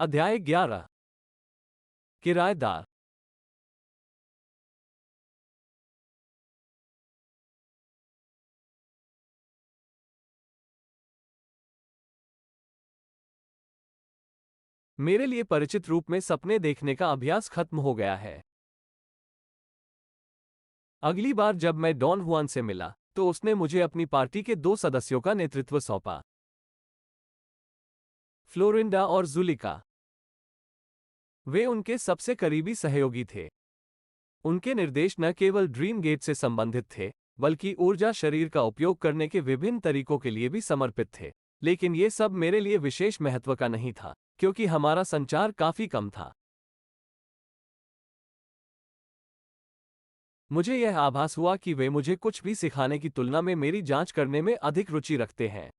अध्याय 11। किराएदार। मेरे लिए परिचित रूप में सपने देखने का अभ्यास खत्म हो गया है। अगली बार जब मैं डॉन हुआन से मिला तो उसने मुझे अपनी पार्टी के 2 सदस्यों का नेतृत्व सौंपा, फ्लोरिंडा और जुलिका। वे उनके सबसे करीबी सहयोगी थे। उनके निर्देश न केवल ड्रीम गेट से संबंधित थे, बल्कि ऊर्जा शरीर का उपयोग करने के विभिन्न तरीकों के लिए भी समर्पित थे। लेकिन ये सब मेरे लिए विशेष महत्व का नहीं था, क्योंकि हमारा संचार काफी कम था। मुझे यह आभास हुआ कि वे मुझे कुछ भी सिखाने की तुलना में मेरी जांच करने में अधिक रुचि रखते हैं।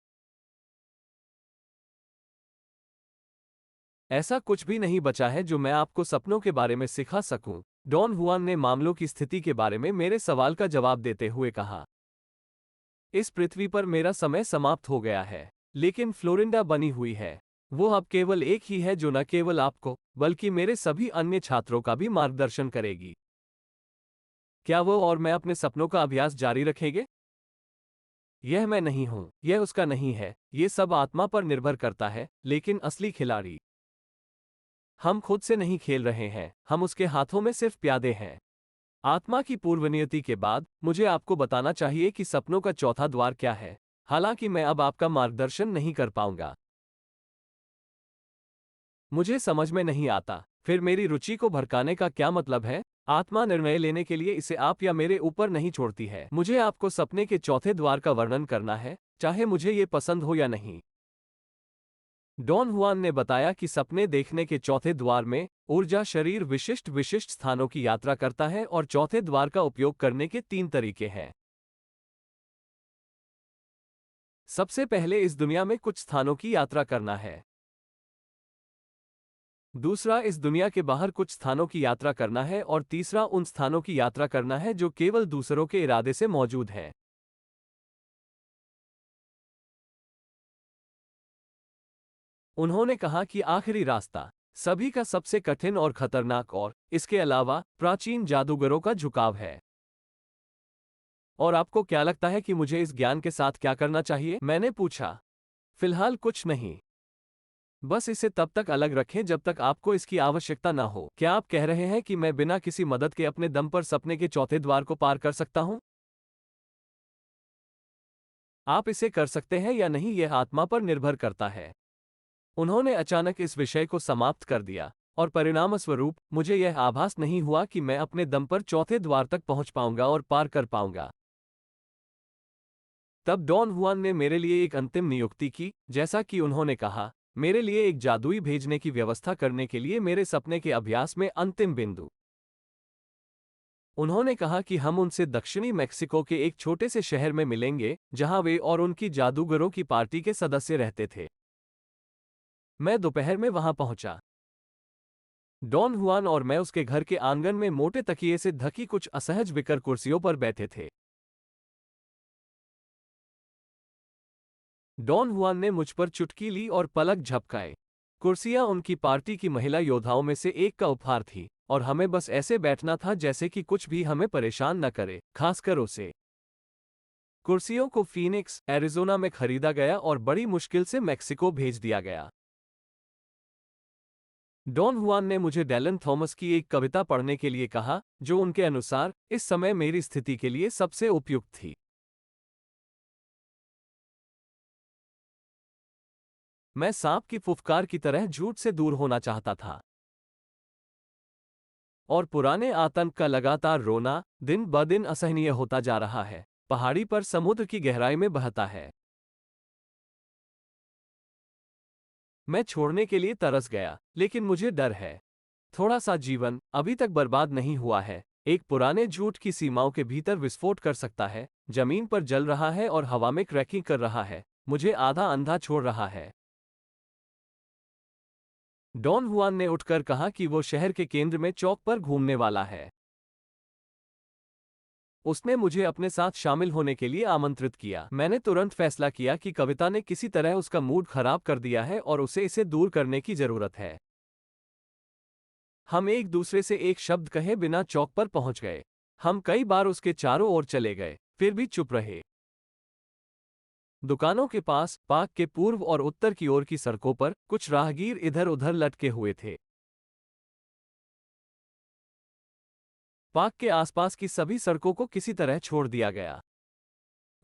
ऐसा कुछ भी नहीं बचा है जो मैं आपको सपनों के बारे में सिखा सकूं, डॉन हुआन ने मामलों की स्थिति के बारे में मेरे सवाल का जवाब देते हुए कहा। इस पृथ्वी पर मेरा समय समाप्त हो गया है, लेकिन फ्लोरिंडा बनी हुई है। वो अब केवल एक ही है जो न केवल आपको, बल्कि मेरे सभी अन्य छात्रों का भी मार्गदर्शन करेगी। क्या वो और मैं अपने सपनों का अभ्यास जारी रखेंगे? यह मैं नहीं हूं, यह उसका नहीं है, ये सब आत्मा पर निर्भर करता है, लेकिन असली खिलाड़ी हम खुद से नहीं खेल रहे हैं, हम उसके हाथों में सिर्फ प्यादे हैं। आत्मा की पूर्वनियति के बाद मुझे आपको बताना चाहिए कि सपनों का चौथा द्वार क्या है, हालांकि मैं अब आपका मार्गदर्शन नहीं कर पाऊंगा। मुझे समझ में नहीं आता, फिर मेरी रुचि को भड़काने का क्या मतलब है? आत्मा निर्णय लेने के लिए इसे आप या मेरे ऊपर नहीं छोड़ती है। मुझे आपको सपने के चौथे द्वार का वर्णन करना है, चाहे मुझे ये पसंद हो या नहीं। डॉन हुआन ने बताया कि सपने देखने के चौथे द्वार में ऊर्जा शरीर विशिष्ट विशिष्ट स्थानों की यात्रा करता है और चौथे द्वार का उपयोग करने के 3 तरीके हैं। सबसे पहले इस दुनिया में कुछ स्थानों की यात्रा करना है। दूसरा इस दुनिया के बाहर कुछ स्थानों की यात्रा करना है और तीसरा उन स्थानों की यात्रा करना है जो केवल दूसरों के इरादे से मौजूद हैं। उन्होंने कहा कि आखिरी रास्ता सभी का सबसे कठिन और खतरनाक और इसके अलावा प्राचीन जादूगरों का झुकाव है। और आपको क्या लगता है कि मुझे इस ज्ञान के साथ क्या करना चाहिए? मैंने पूछा। फिलहाल कुछ नहीं। बस इसे तब तक अलग रखें जब तक आपको इसकी आवश्यकता ना हो। क्या आप कह रहे हैं कि मैं बिना किसी मदद के अपने दम पर सपने के चौथे द्वार को पार कर सकता हूं? आप इसे कर सकते हैं या नहीं यह आत्मा पर निर्भर करता है। उन्होंने अचानक इस विषय को समाप्त कर दिया और परिणामस्वरूप मुझे यह आभास नहीं हुआ कि मैं अपने दम पर चौथे द्वार तक पहुंच पाऊंगा और पार कर पाऊंगा। तब डॉन हुआन ने मेरे लिए एक अंतिम नियुक्ति की, जैसा कि उन्होंने कहा, मेरे लिए एक जादुई भेजने की व्यवस्था करने के लिए मेरे सपने के अभ्यास में अंतिम बिंदु। उन्होंने कहा कि हम उनसे दक्षिणी मेक्सिको के एक छोटे से शहर में मिलेंगे जहां वे और उनकी जादूगरों की पार्टी के सदस्य रहते थे। मैं दोपहर में वहां पहुंचा। डॉन हुआन और मैं उसके घर के आंगन में मोटे तकिए से ढकी कुछ असहज विकर कुर्सियों पर बैठे थे। डॉन हुआन ने मुझ पर चुटकी ली और पलक झपकाए। कुर्सियां उनकी पार्टी की महिला योद्धाओं में से एक का उपहार थी और हमें बस ऐसे बैठना था जैसे कि कुछ भी हमें परेशान न करे, खासकर उसे। कुर्सियों को फीनिक्स, एरिजोना में खरीदा गया और बड़ी मुश्किल से मेक्सिको भेज दिया गया। डॉन हुआन ने मुझे डेलन थॉमस की एक कविता पढ़ने के लिए कहा, जो उनके अनुसार इस समय मेरी स्थिति के लिए सबसे उपयुक्त थी। मैं सांप की फुफकार की तरह झूठ से दूर होना चाहता था और पुराने आतंक का लगातार रोना दिन ब दिन असहनीय होता जा रहा है। पहाड़ी पर समुद्र की गहराई में बहता है। मैं छोड़ने के लिए तरस गया, लेकिन मुझे डर है। थोड़ा सा जीवन अभी तक बर्बाद नहीं हुआ है, एक पुराने झूठ की सीमाओं के भीतर विस्फोट कर सकता है, जमीन पर जल रहा है और हवा में क्रैकिंग कर रहा है, मुझे आधा अंधा छोड़ रहा है। डॉन हुआन ने उठकर कहा कि वो शहर के केंद्र में चौक पर घूमने वाला है। उसने मुझे अपने साथ शामिल होने के लिए आमंत्रित किया। मैंने तुरंत फैसला किया कि कविता ने किसी तरह उसका मूड खराब कर दिया है और उसे इसे दूर करने की जरूरत है। हम एक दूसरे से एक शब्द कहे बिना चौक पर पहुंच गए। हम कई बार उसके चारों ओर चले गए, फिर भी चुप रहे। दुकानों के पास, पार्क के पूर्व और उत्तर की ओर की सड़कों पर कुछ राहगीर इधर उधर लटके हुए थे। पार्क के आसपास की सभी सड़कों को किसी तरह छोड़ दिया गया।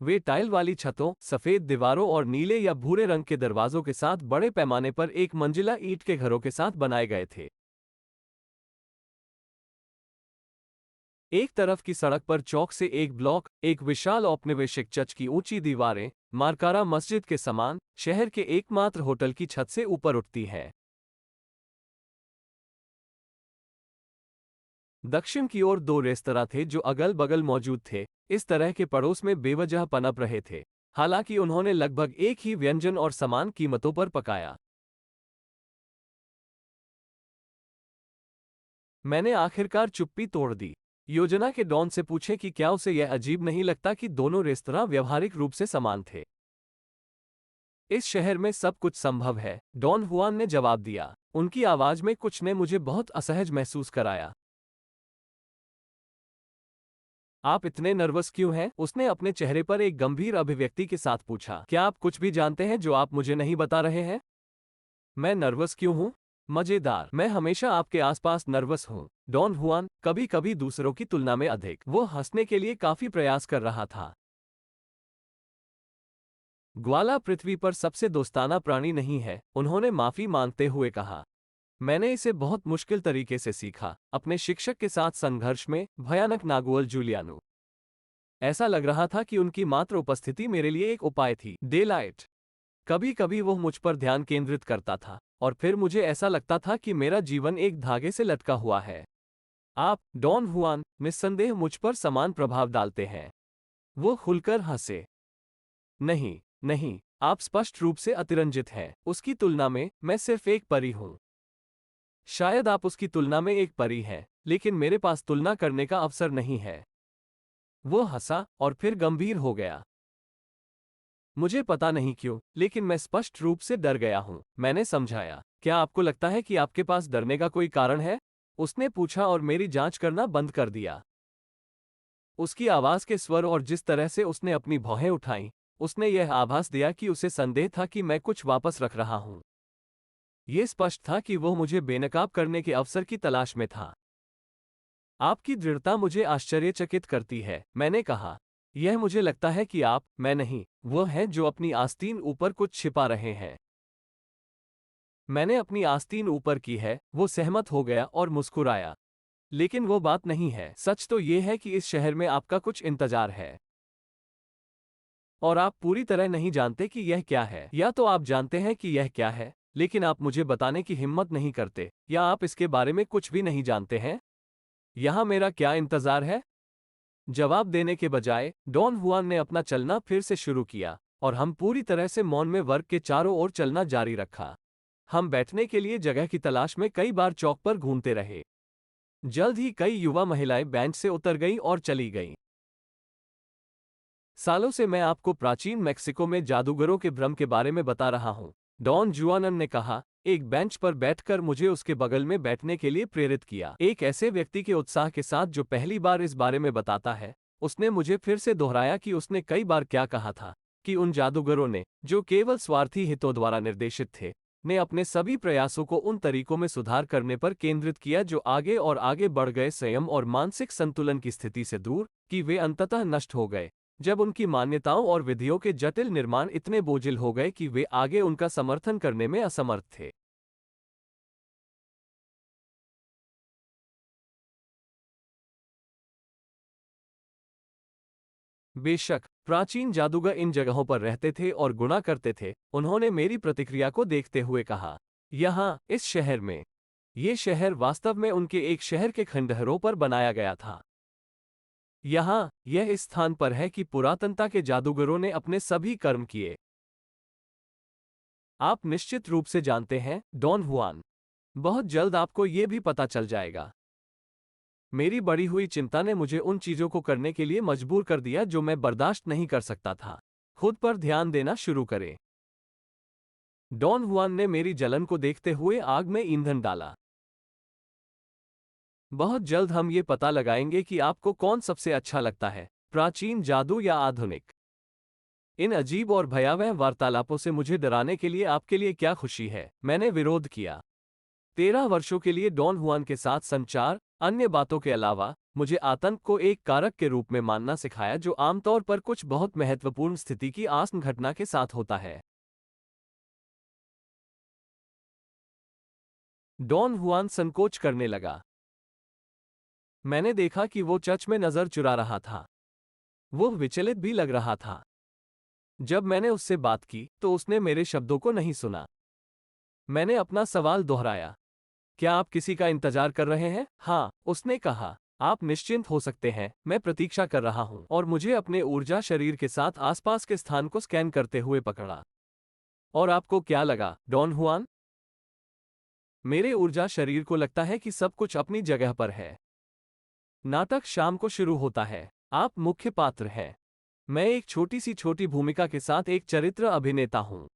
वे टाइल वाली छतों, सफेद दीवारों और नीले या भूरे रंग के दरवाजों के साथ बड़े पैमाने पर एक मंजिला ईंट के घरों के साथ बनाए गए थे। एक तरफ की सड़क पर चौक से एक ब्लॉक, एक विशाल औपनिवेशिक चर्च की ऊंची दीवारें, मारकारा मस्जिद के समान, शहर के एकमात्र होटल की छत से ऊपर उठती है। दक्षिण की ओर दो रेस्तरां थे जो अगल बगल मौजूद थे, इस तरह के पड़ोस में बेवजह पनप रहे थे, हालांकि उन्होंने लगभग एक ही व्यंजन और समान कीमतों पर पकाया। मैंने आखिरकार चुप्पी तोड़ दी। योजना के डॉन से पूछे कि क्या उसे यह अजीब नहीं लगता कि दोनों रेस्तरां व्यवहारिक रूप से समान थे। इस शहर में सब कुछ संभव है, डॉन हुआन ने जवाब दिया। उनकी आवाज में कुछ ने मुझे बहुत असहज महसूस कराया। आप इतने नर्वस क्यों हैं? उसने अपने चेहरे पर एक गंभीर अभिव्यक्ति के साथ पूछा। क्या आप कुछ भी जानते हैं जो आप मुझे नहीं बता रहे हैं? मैं नर्वस क्यों हूं? मजेदार, मैं हमेशा आपके आसपास नर्वस हूं। डॉन हुआन, कभी कभी दूसरों की तुलना में अधिक। वो हंसने के लिए काफी प्रयास कर रहा था। ग्वाला पृथ्वी पर सबसे दोस्ताना प्राणी नहीं है, उन्होंने माफी मांगते हुए कहा। मैंने इसे बहुत मुश्किल तरीके से सीखा, अपने शिक्षक के साथ संघर्ष में, भयानक नागुअल जूलियानो। ऐसा लग रहा था कि उनकी मात्र उपस्थिति मेरे लिए एक उपाय थी। डेलाइट। कभी कभी वो मुझ पर ध्यान केंद्रित करता था, और फिर मुझे ऐसा लगता था कि मेरा जीवन एक धागे से लटका हुआ है। आप, डॉन हुआन, निस्संदेह मुझ पर समान प्रभाव डालते हैं। वो खुलकर हंसे। नहीं, नहीं, आप स्पष्ट रूप से अतिरंजित हैं। उसकी तुलना में, मैं सिर्फ एक परी हूं। शायद आप उसकी तुलना में एक परी हैं, लेकिन मेरे पास तुलना करने का अवसर नहीं है। वो हंसा और फिर गंभीर हो गया। मुझे पता नहीं क्यों, लेकिन मैं स्पष्ट रूप से डर गया हूं। मैंने समझाया। क्या आपको लगता है कि आपके पास डरने का कोई कारण है? उसने पूछा और मेरी जांच करना बंद कर दिया। उसकी आवाज के स्वर और जिस तरह से उसने अपनी भौहें उठाईं, उसने यह आभास दिया कि उसे संदेह था कि मैं कुछ वापस रख रहा हूं। यह स्पष्ट था कि वह मुझे बेनकाब करने के अवसर की तलाश में था। आपकी दृढ़ता मुझे आश्चर्यचकित करती है, मैंने कहा। यह मुझे लगता है कि आप, मैं नहीं, वह हैं जो अपनी आस्तीन ऊपर कुछ छिपा रहे हैं। मैंने अपनी आस्तीन ऊपर की है। वो सहमत हो गया और मुस्कुराया। लेकिन वो बात नहीं है। सच तो यह है कि इस शहर में आपका कुछ इंतजार है। और आप पूरी तरह नहीं जानते कि यह क्या है। या तो आप जानते हैं कि यह क्या है, लेकिन आप मुझे बताने की हिम्मत नहीं करते, या आप इसके बारे में कुछ भी नहीं जानते हैं। यहां मेरा क्या इंतजार है? जवाब देने के बजाय, डॉन हुआन ने अपना चलना फिर से शुरू किया, और हम पूरी तरह से मौन में वर्ग के चारों ओर चलना जारी रखा। हम बैठने के लिए जगह की तलाश में कई बार चौक पर घूमते रहे। जल्द ही कई युवा महिलाएं बेंच से उतर गईं और चली गईं। सालों से मैं आपको प्राचीन मेक्सिको में जादूगरों के भ्रम के बारे में बता रहा हूं, डॉन जुआनन ने कहा, एक बेंच पर बैठकर मुझे उसके बगल में बैठने के लिए प्रेरित किया। एक ऐसे व्यक्ति के उत्साह के साथ जो पहली बार इस बारे में बताता है। उसने मुझे फिर से दोहराया कि उसने कई बार क्या कहा था, कि उन जादूगरों ने, जो केवल स्वार्थी हितों द्वारा निर्देशित थे, ने अपने सभी प्रयासों को उन तरीकों में सुधार करने पर केंद्रित किया जो आगे और आगे बढ़ गए, संयम और मानसिक संतुलन की स्थिति से दूर, कि वे अंततः नष्ट हो गए जब उनकी मान्यताओं और विधियों के जटिल निर्माण इतने बोझिल हो गए कि वे आगे उनका समर्थन करने में असमर्थ थे। बेशक, प्राचीन जादूगर इन जगहों पर रहते थे और गुणा करते थे, उन्होंने मेरी प्रतिक्रिया को देखते हुए कहा। यहाँ, इस शहर में। ये शहर वास्तव में उनके एक शहर के खंडहरों पर बनाया गया था। यहाँ, यह इस स्थान पर है कि पुरातनता के जादूगरों ने अपने सभी कर्म किए। आप निश्चित रूप से जानते हैं, डॉन हुआन। बहुत जल्द आपको ये भी पता चल जाएगा। मेरी बढ़ी हुई चिंता ने मुझे उन चीजों को करने के लिए मजबूर कर दिया जो मैं बर्दाश्त नहीं कर सकता था। खुद पर ध्यान देना शुरू करें। डॉन हुआन ने मेरी जलन को देखते हुए आग में ईंधन डाला। बहुत जल्द हम ये पता लगाएंगे कि आपको कौन सबसे अच्छा लगता है, प्राचीन जादू या आधुनिक। इन अजीब और भयावह वार्तालापों से मुझे डराने के लिए आपके लिए क्या खुशी है? मैंने विरोध किया। 13 वर्षों के लिए डॉन हुआन के साथ संचार, अन्य बातों के अलावा, मुझे आतंक को एक कारक के रूप में मानना सिखाया जो आमतौर पर कुछ बहुत महत्वपूर्ण स्थिति की आसन्न घटना के साथ होता है। डॉन हुआन संकोच करने लगा। मैंने देखा कि वो चर्च में नजर चुरा रहा था। वो विचलित भी लग रहा था। जब मैंने उससे बात की तो उसने मेरे शब्दों को नहीं सुना। मैंने अपना सवाल दोहराया, क्या आप किसी का इंतजार कर रहे हैं? हाँ, उसने कहा। आप निश्चिंत हो सकते हैं, मैं प्रतीक्षा कर रहा हूं। और मुझे अपने ऊर्जा शरीर के साथ आसपास के स्थान को स्कैन करते हुए पकड़ा। और आपको क्या लगा, डॉन हुआन? मेरे ऊर्जा शरीर को लगता है कि सब कुछ अपनी जगह पर है। नाटक शाम को शुरू होता है। आप मुख्य पात्र हैं। मैं एक छोटी भूमिका के साथ एक चरित्र अभिनेता हूं।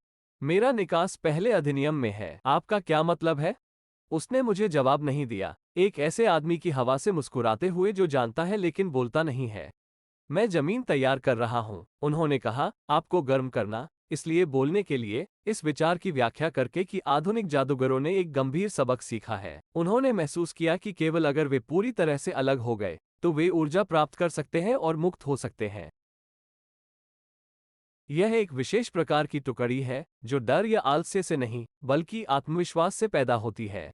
मेरा निकास पहले अधिनियम में है। आपका क्या मतलब है? उसने मुझे जवाब नहीं दिया, एक ऐसे आदमी की हवा से मुस्कुराते हुए जो जानता है लेकिन बोलता नहीं है। मैं जमीन तैयार कर रहा हूं, उन्होंने कहा, आपको गर्म करना, इसलिए बोलने के लिए, इस विचार की व्याख्या करके कि आधुनिक जादूगरों ने एक गंभीर सबक सीखा है। उन्होंने महसूस किया कि केवल अगर वे पूरी तरह से अलग हो गए, तो वे ऊर्जा प्राप्त कर सकते हैं और मुक्त हो सकते हैं। यह एक विशेष प्रकार की टुकड़ी है, जो डर या आलस्य से नहीं, बल्कि आत्मविश्वास से पैदा होती है।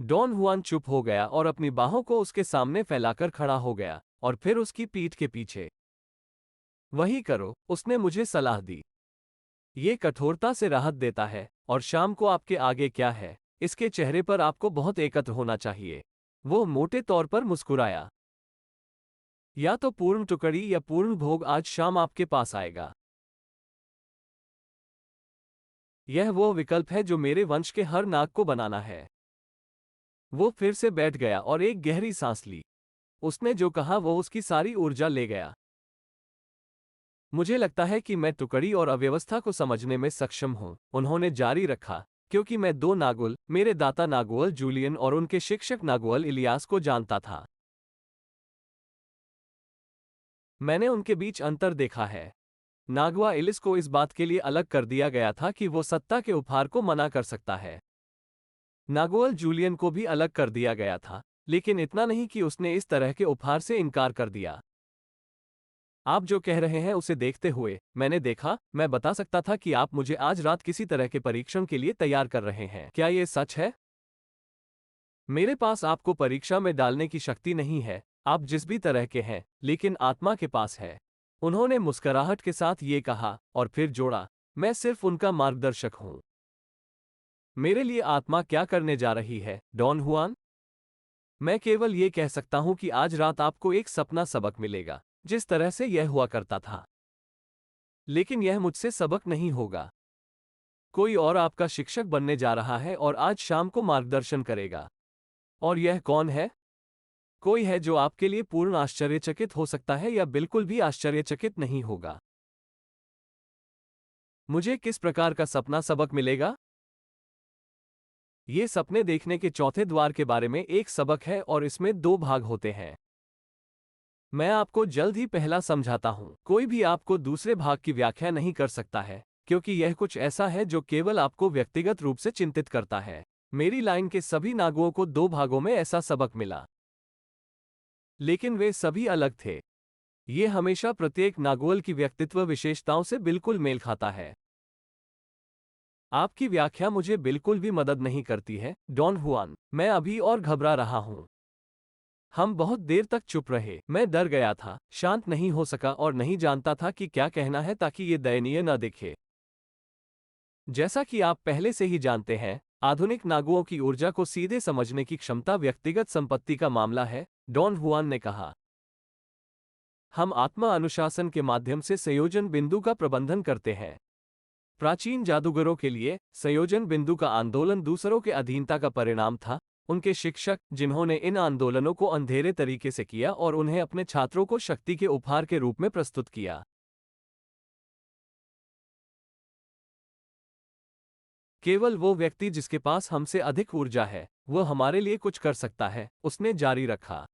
डॉन हुआन चुप हो गया और अपनी बाहों को उसके सामने फैलाकर खड़ा हो गया, और फिर उसकी पीठ के पीछे। वही करो, उसने मुझे सलाह दी। ये कठोरता से राहत देता है, और शाम को आपके आगे क्या है, इसके चेहरे पर आपको बहुत एकत्र होना चाहिए। वो मोटे तौर पर मुस्कुराया। या तो पूर्ण टुकड़ी या पूर्ण भोग आज शाम आपके पास आएगा। यह वो विकल्प है जो मेरे वंश के हर नाग को बनाना है। वो फिर से बैठ गया और एक गहरी सांस ली। उसने जो कहा वो उसकी सारी ऊर्जा ले गया। मुझे लगता है कि मैं टुकड़ी और अव्यवस्था को समझने में सक्षम हूं, उन्होंने जारी रखा, क्योंकि मैं दो नागुल, मेरे दाता नागुअल जूलियन और उनके शिक्षक नागुअल इलियास को जानता था। मैंने उनके बीच अंतर देखा है। नागवा इलिस को इस बात के लिए अलग कर दिया गया था कि वो सत्ता के उपहार को मना कर सकता है। नागुअल जूलियन को भी अलग कर दिया गया था, लेकिन इतना नहीं कि उसने इस तरह के उपहार से इनकार कर दिया। आप जो कह रहे हैं उसे देखते हुए, मैंने देखा, मैं बता सकता था कि आप मुझे आज रात किसी तरह के परीक्षण के लिए तैयार कर रहे हैं। क्या ये सच है? मेरे पास आपको परीक्षा में डालने की शक्ति नहीं है, आप जिस भी तरह के हैं, लेकिन आत्मा के पास है। उन्होंने मुस्कुराहट के साथ ये कहा, और फिर जोड़ा, मैं सिर्फ उनका मार्गदर्शक हूं। मेरे लिए आत्मा क्या करने जा रही है, डॉन हुआन? मैं केवल ये कह सकता हूं कि आज रात आपको एक सपना सबक मिलेगा, जिस तरह से यह हुआ करता था। लेकिन यह मुझसे सबक नहीं होगा। कोई और आपका शिक्षक बनने जा रहा है और आज शाम को मार्गदर्शन करेगा। और यह कौन है? कोई है जो आपके लिए पूर्ण आश्चर्यचकित हो सकता है या बिल्कुल भी आश्चर्यचकित नहीं होगा। मुझे किस प्रकार का सपना सबक मिलेगा? ये सपने देखने के चौथे द्वार के बारे में एक सबक है और इसमें दो भाग होते हैं। मैं आपको जल्द ही पहला समझाता हूं। कोई भी आपको दूसरे भाग की व्याख्या नहीं कर सकता है, क्योंकि यह कुछ ऐसा है जो केवल आपको व्यक्तिगत रूप से चिंतित करता है। मेरी लाइन के सभी नागुओं को दो भागों में ऐसा सबक मिला, लेकिन वे सभी अलग थे। ये हमेशा प्रत्येक नागुअल की व्यक्तित्व विशेषताओं से बिल्कुल मेल खाता है। आपकी व्याख्या मुझे बिल्कुल भी मदद नहीं करती है, डॉन हुआन। मैं अभी और घबरा रहा हूं। हम बहुत देर तक चुप रहे। मैं डर गया था, शांत नहीं हो सका और नहीं जानता था कि क्या कहना है ताकि ये दयनीय न दिखे। जैसा कि आप पहले से ही जानते हैं, आधुनिक नागुओं की ऊर्जा को सीधे समझने की क्षमता व्यक्तिगत संपत्ति का मामला है, डॉन हुआन ने कहा। हम आत्मा अनुशासन के माध्यम से संयोजन बिंदु का प्रबंधन करते हैं। प्राचीन जादूगरों के लिए, संयोजन बिंदु का आंदोलन दूसरों के अधीनता का परिणाम था। उनके शिक्षक, जिन्होंने इन आंदोलनों को अंधेरे तरीके से किया और उन्हें अपने छात्रों को शक्ति के उपहार के रूप में प्रस्तुत किया। केवल वो व्यक्ति जिसके पास हमसे अधिक ऊर्जा है, वो हमारे लिए कुछ कर सकता है, उसने जारी रखा।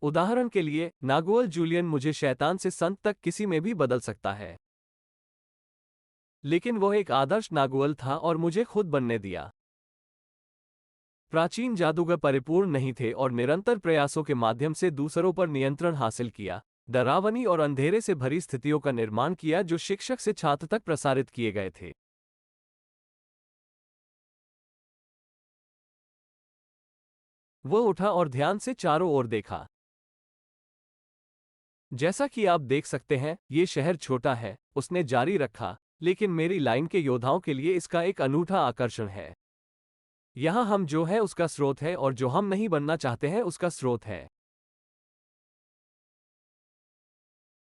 उदाहरण के लिए, नागुअल जूलियन मुझे शैतान से संत तक किसी में भी बदल सकता है। लेकिन वह एक आदर्श नागुअल था और मुझे खुद बनने दिया। प्राचीन जादूगर परिपूर्ण नहीं थे और निरंतर प्रयासों के माध्यम से दूसरों पर नियंत्रण हासिल किया, डरावनी और अंधेरे से भरी स्थितियों का निर्माण किया जो शिक्षक से छात्र तक प्रसारित किए गए थे। वह उठा और ध्यान से चारों ओर देखा। जैसा कि आप देख सकते हैं, ये शहर छोटा है, उसने जारी रखा, लेकिन मेरी लाइन के योद्धाओं के लिए इसका एक अनूठा आकर्षण है। यहाँ हम जो है उसका स्रोत है और जो हम नहीं बनना चाहते हैं उसका स्रोत है।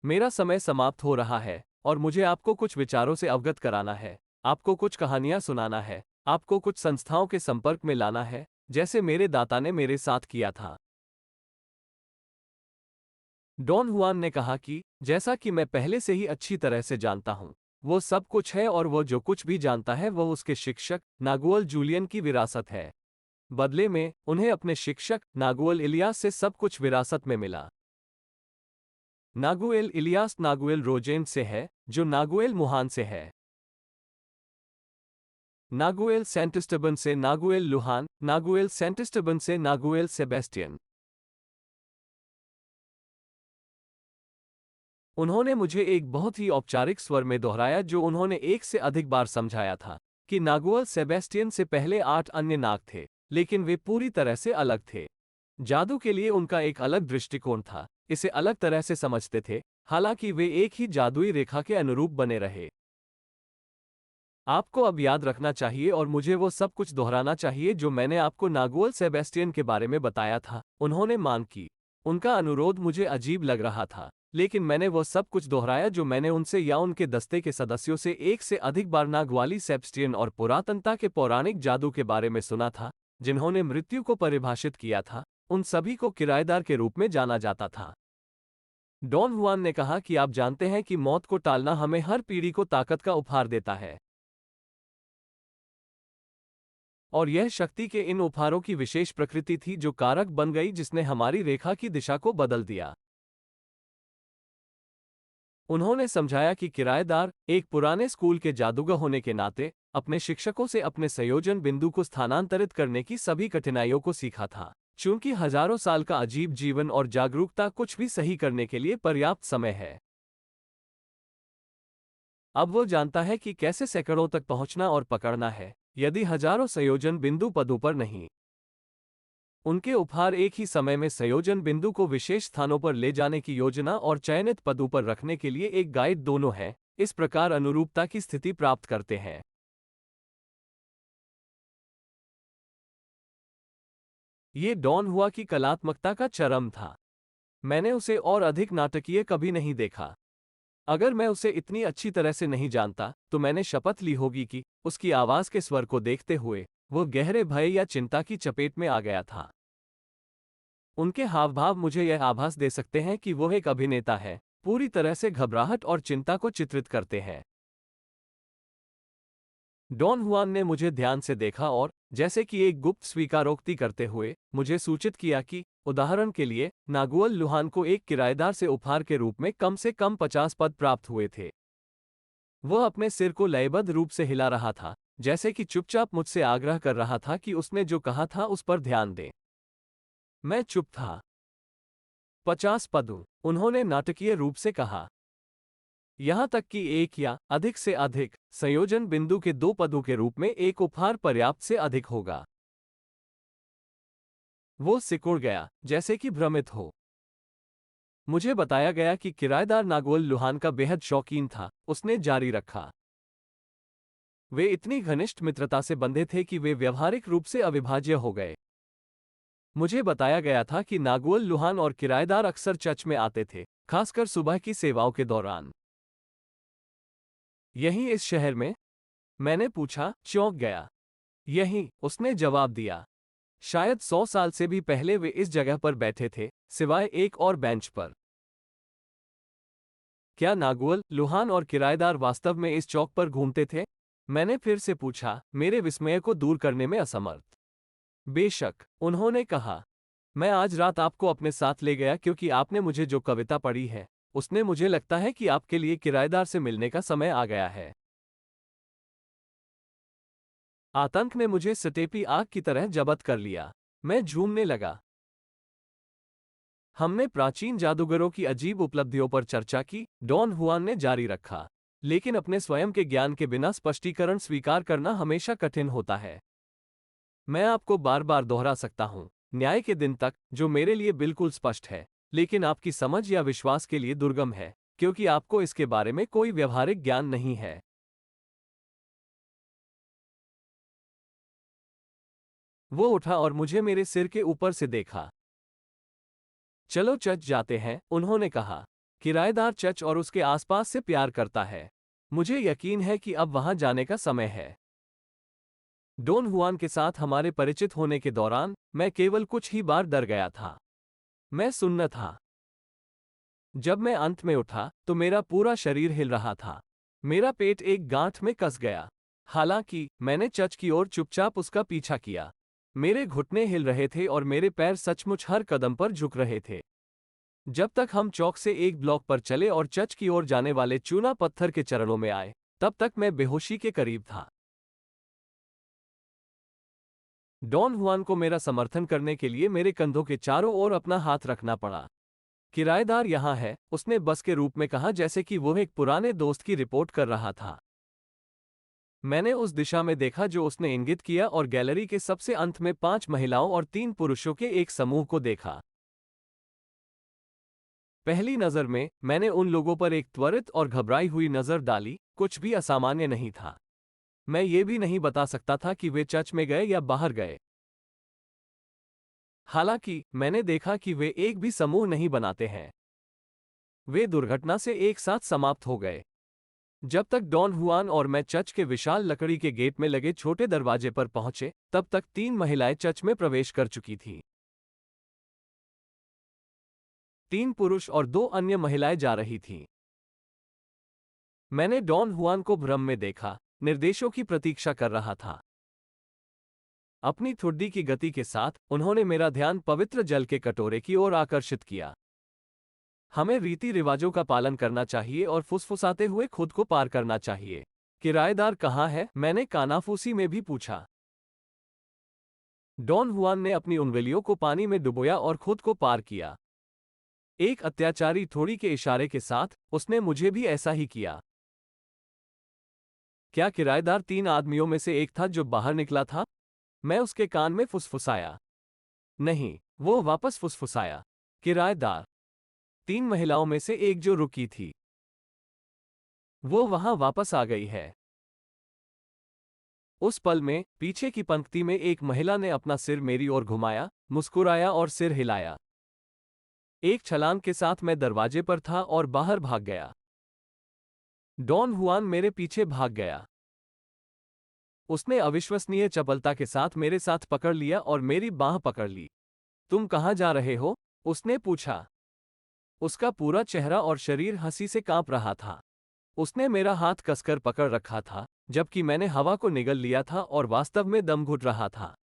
मेरा समय समाप्त हो रहा है और मुझे आपको कुछ विचारों से अवगत कराना है, आपको कुछ कहानियां सुनाना है, आपको कुछ संस्थाओं के संपर्क में लाना है, जैसे मेरे दाता ने मेरे साथ किया था। डॉन हुआन ने कहा कि जैसा कि मैं पहले से ही अच्छी तरह से जानता हूं, वो सब कुछ है और वो जो कुछ भी जानता है वह उसके शिक्षक नागुअल जूलियन की विरासत है। बदले में उन्हें अपने शिक्षक नागुएल इलियास से सब कुछ विरासत में मिला। नागुएल इलियास नागुएल रोजेन से है, जो नागुएल मुहान से है। नागुएल सेंटिस्टबन से नागुएल लुहान, नागुएल सेंटिस्टबन से नागुएल सेबेस्टियन। उन्होंने मुझे एक बहुत ही औपचारिक स्वर में दोहराया जो उन्होंने एक से अधिक बार समझाया था कि नागुएल सेबेस्टियन से पहले 8 अन्य नाग थे, लेकिन वे पूरी तरह से अलग थे। जादू के लिए उनका एक अलग दृष्टिकोण था, इसे अलग तरह से समझते थे, हालांकि वे एक ही जादुई रेखा के अनुरूप बने रहे। आपको अब याद रखना चाहिए और मुझे वो सब कुछ दोहराना चाहिए जो मैंने आपको नागुएल सेबेस्टियन के बारे में बताया था। उन्होंने मांग की। उनका अनुरोध मुझे अजीब लग रहा था, लेकिन मैंने वो सब कुछ दोहराया जो मैंने उनसे या उनके दस्ते के सदस्यों से एक से अधिक बार नागवाली सेबेस्टियन और पुरातनता के पौराणिक जादू के बारे में सुना था, जिन्होंने मृत्यु को परिभाषित किया था। उन सभी को किराएदार के रूप में जाना जाता था। डॉन हुआन ने कहा कि आप जानते हैं कि मौत को टालना हमें हर पीढ़ी को ताकत का उपहार देता है, और यह शक्ति के इन उपहारों की विशेष प्रकृति थी जो कारक बन गई जिसने हमारी रेखा की दिशा को बदल दिया। उन्होंने समझाया कि किराएदार एक पुराने स्कूल के जादूगर होने के नाते अपने शिक्षकों से अपने संयोजन बिंदु को स्थानांतरित करने की सभी कठिनाइयों को सीखा था, चूंकि हजारों साल का अजीब जीवन और जागरूकता कुछ भी सही करने के लिए पर्याप्त समय है। अब वो जानता है कि कैसे सैकड़ों तक पहुंचना और पकड़ना है, यदि हजारों संयोजन बिंदु पदों पर नहीं। उनके उपहार एक ही समय में संयोजन बिंदु को विशेष स्थानों पर ले जाने की योजना और चयनित पदों पर रखने के लिए एक गाइड दोनों है, इस प्रकार अनुरूपता की स्थिति प्राप्त करते हैं। ये डॉन हुआ की कलात्मकता का चरम था। मैंने उसे और अधिक नाटकीय कभी नहीं देखा। अगर मैं उसे इतनी अच्छी तरह से नहीं जानता, तो मैंने शपथ ली होगी कि उसकी आवाज के स्वर को देखते हुए वो गहरे भय या चिंता की चपेट में आ गया था। उनके हाव-भाव मुझे यह आभास दे सकते हैं कि वो एक अभिनेता है, पूरी तरह से घबराहट और चिंता को चित्रित करते हैं। डॉन हुआन ने मुझे ध्यान से देखा और, जैसे कि एक गुप्त स्वीकारोक्ति करते हुए, मुझे सूचित किया कि, उदाहरण के लिए, नागुएल लुहान को एक किराएदार से उपहार के रूप में से कम 50 पद प्राप्त हुए थे। वह अपने सिर को लयबद्ध रूप से हिला रहा था, जैसे कि चुपचाप मुझसे आग्रह कर रहा था कि उसने जो कहा था उस पर ध्यान दें। मैं चुप था। 50 पदों, उन्होंने नाटकीय रूप से कहा। यहां तक कि एक या अधिक से अधिक संयोजन बिंदु के 2 पदों के रूप में एक उपहार पर्याप्त से अधिक होगा। वो सिकुड़ गया, जैसे कि भ्रमित हो। मुझे बताया गया कि किराएदार नागुएल लुहान का बेहद शौकीन था, उसने जारी रखा। वे इतनी घनिष्ठ मित्रता से बंधे थे कि वे व्यवहारिक रूप से अविभाज्य हो गए। मुझे बताया गया था कि नागुएल लुहान और किराएदार अक्सर चर्च में आते थे, खासकर सुबह की सेवाओं के दौरान। यहीं इस शहर में? मैंने पूछा, चौंक गया। यहीं, उसने जवाब दिया। शायद 100 साल से भी पहले वे इस जगह पर बैठे थे, सिवाय एक और बेंच पर। क्या नागुएल लुहान और किराएदार वास्तव में इस चौक पर घूमते थे? मैंने फिर से पूछा, मेरे विस्मय को दूर करने में असमर्थ। बेशक, उन्होंने कहा। मैं आज रात आपको अपने साथ ले गया क्योंकि आपने मुझे जो कविता पढ़ी है, उसने मुझे लगता है कि आपके लिए किराएदार से मिलने का समय आ गया है। आतंक ने मुझे सटेपी आग की तरह जब्त कर लिया। मैं झूमने लगा। हमने प्राचीन जादूगरों की अजीब उपलब्धियों पर चर्चा की, डॉन हुआन ने जारी रखा। लेकिन अपने स्वयं के ज्ञान के बिना स्पष्टीकरण स्वीकार करना हमेशा कठिन होता है। मैं आपको बार बार दोहरा सकता हूं, न्याय के दिन तक, जो मेरे लिए बिल्कुल स्पष्ट है, लेकिन आपकी समझ या विश्वास के लिए दुर्गम है, क्योंकि आपको इसके बारे में कोई व्यवहारिक ज्ञान नहीं है। वो उठा और मुझे मेरे सिर के ऊपर से देखा। चलो चर्च जाते हैं, उन्होंने कहा। किराएदार चर्च और उसके आसपास से प्यार करता है। मुझे यकीन है कि अब वहां जाने का समय है। डॉन हुआन के साथ हमारे परिचित होने के दौरान मैं केवल कुछ ही बार डर गया था। मैं सुन्न था। जब मैं अंत में उठा तो मेरा पूरा शरीर हिल रहा था। मेरा पेट एक गांठ में कस गया। हालांकि मैंने चर्च की ओर चुपचाप उसका पीछा किया। मेरे घुटने हिल रहे थे और मेरे पैर सचमुच हर कदम पर झुक रहे थे। जब तक हम चौक से एक ब्लॉक पर चले और चर्च की ओर जाने वाले चूना पत्थर के चरणों में आए, तब तक मैं बेहोशी के करीब था। डॉन हुआन को मेरा समर्थन करने के लिए मेरे कंधों के चारों ओर अपना हाथ रखना पड़ा। किराएदार यहाँ है, उसने बस के रूप में कहा, जैसे कि वो एक पुराने दोस्त की रिपोर्ट कर रहा था। मैंने उस दिशा में देखा जो उसने इंगित किया और गैलरी के सबसे अंत में 5 महिलाओं और 3 पुरुषों के एक समूह को देखा। पहली नज़र में मैंने उन लोगों पर एक त्वरित और घबराई हुई नज़र डाली। कुछ भी असामान्य नहीं था। मैं ये भी नहीं बता सकता था कि वे चर्च में गए या बाहर गए। हालांकि मैंने देखा कि वे एक भी समूह नहीं बनाते हैं। वे दुर्घटना से एक साथ समाप्त हो गए। जब तक डॉन हुआन और मैं चर्च के विशाल लकड़ी के गेट में लगे छोटे दरवाजे पर पहुंचे, तब तक 3 महिलाएं चर्च में प्रवेश कर चुकी थीं। 3 पुरुष और 2 अन्य महिलाएं जा रही थीं। मैंने डॉन हुआन को भ्रम में देखा, निर्देशों की प्रतीक्षा कर रहा था। अपनी ठुड्डी की गति के साथ उन्होंने मेरा ध्यान पवित्र जल के कटोरे की ओर आकर्षित किया। हमें रीति रिवाजों का पालन करना चाहिए और फुसफुसाते हुए खुद को पार करना चाहिए। किराएदार कहाँ है? मैंने कानाफूसी में भी पूछा। डॉन हुआन ने अपनी उंगलियों को पानी में डुबोया और खुद को पार किया। एक अत्याचारी ठोड़ी के इशारे के साथ उसने मुझे भी ऐसा ही किया। क्या किराएदार 3 आदमियों में से एक था जो बाहर निकला था? मैं उसके कान में फुसफुसाया। नहीं, वो वापस फुसफुसाया। किराएदार। 3 महिलाओं में से एक जो रुकी थी, वो वहां वापस आ गई है। उस पल में पीछे की पंक्ति में एक महिला ने अपना सिर मेरी ओर घुमाया, मुस्कुराया और सिर हिलाया। एक छलांग के साथ मैं दरवाजे पर था और बाहर भाग गया। डॉन हुआन मेरे पीछे भाग गया। उसने अविश्वसनीय चपलता के साथ मेरे साथ पकड़ लिया और मेरी बांह पकड़ ली। तुम कहाँ जा रहे हो? उसने पूछा। उसका पूरा चेहरा और शरीर हंसी से कांप रहा था। उसने मेरा हाथ कसकर पकड़ रखा था, जबकि मैंने हवा को निगल लिया था और वास्तव में दम घुट रहा था।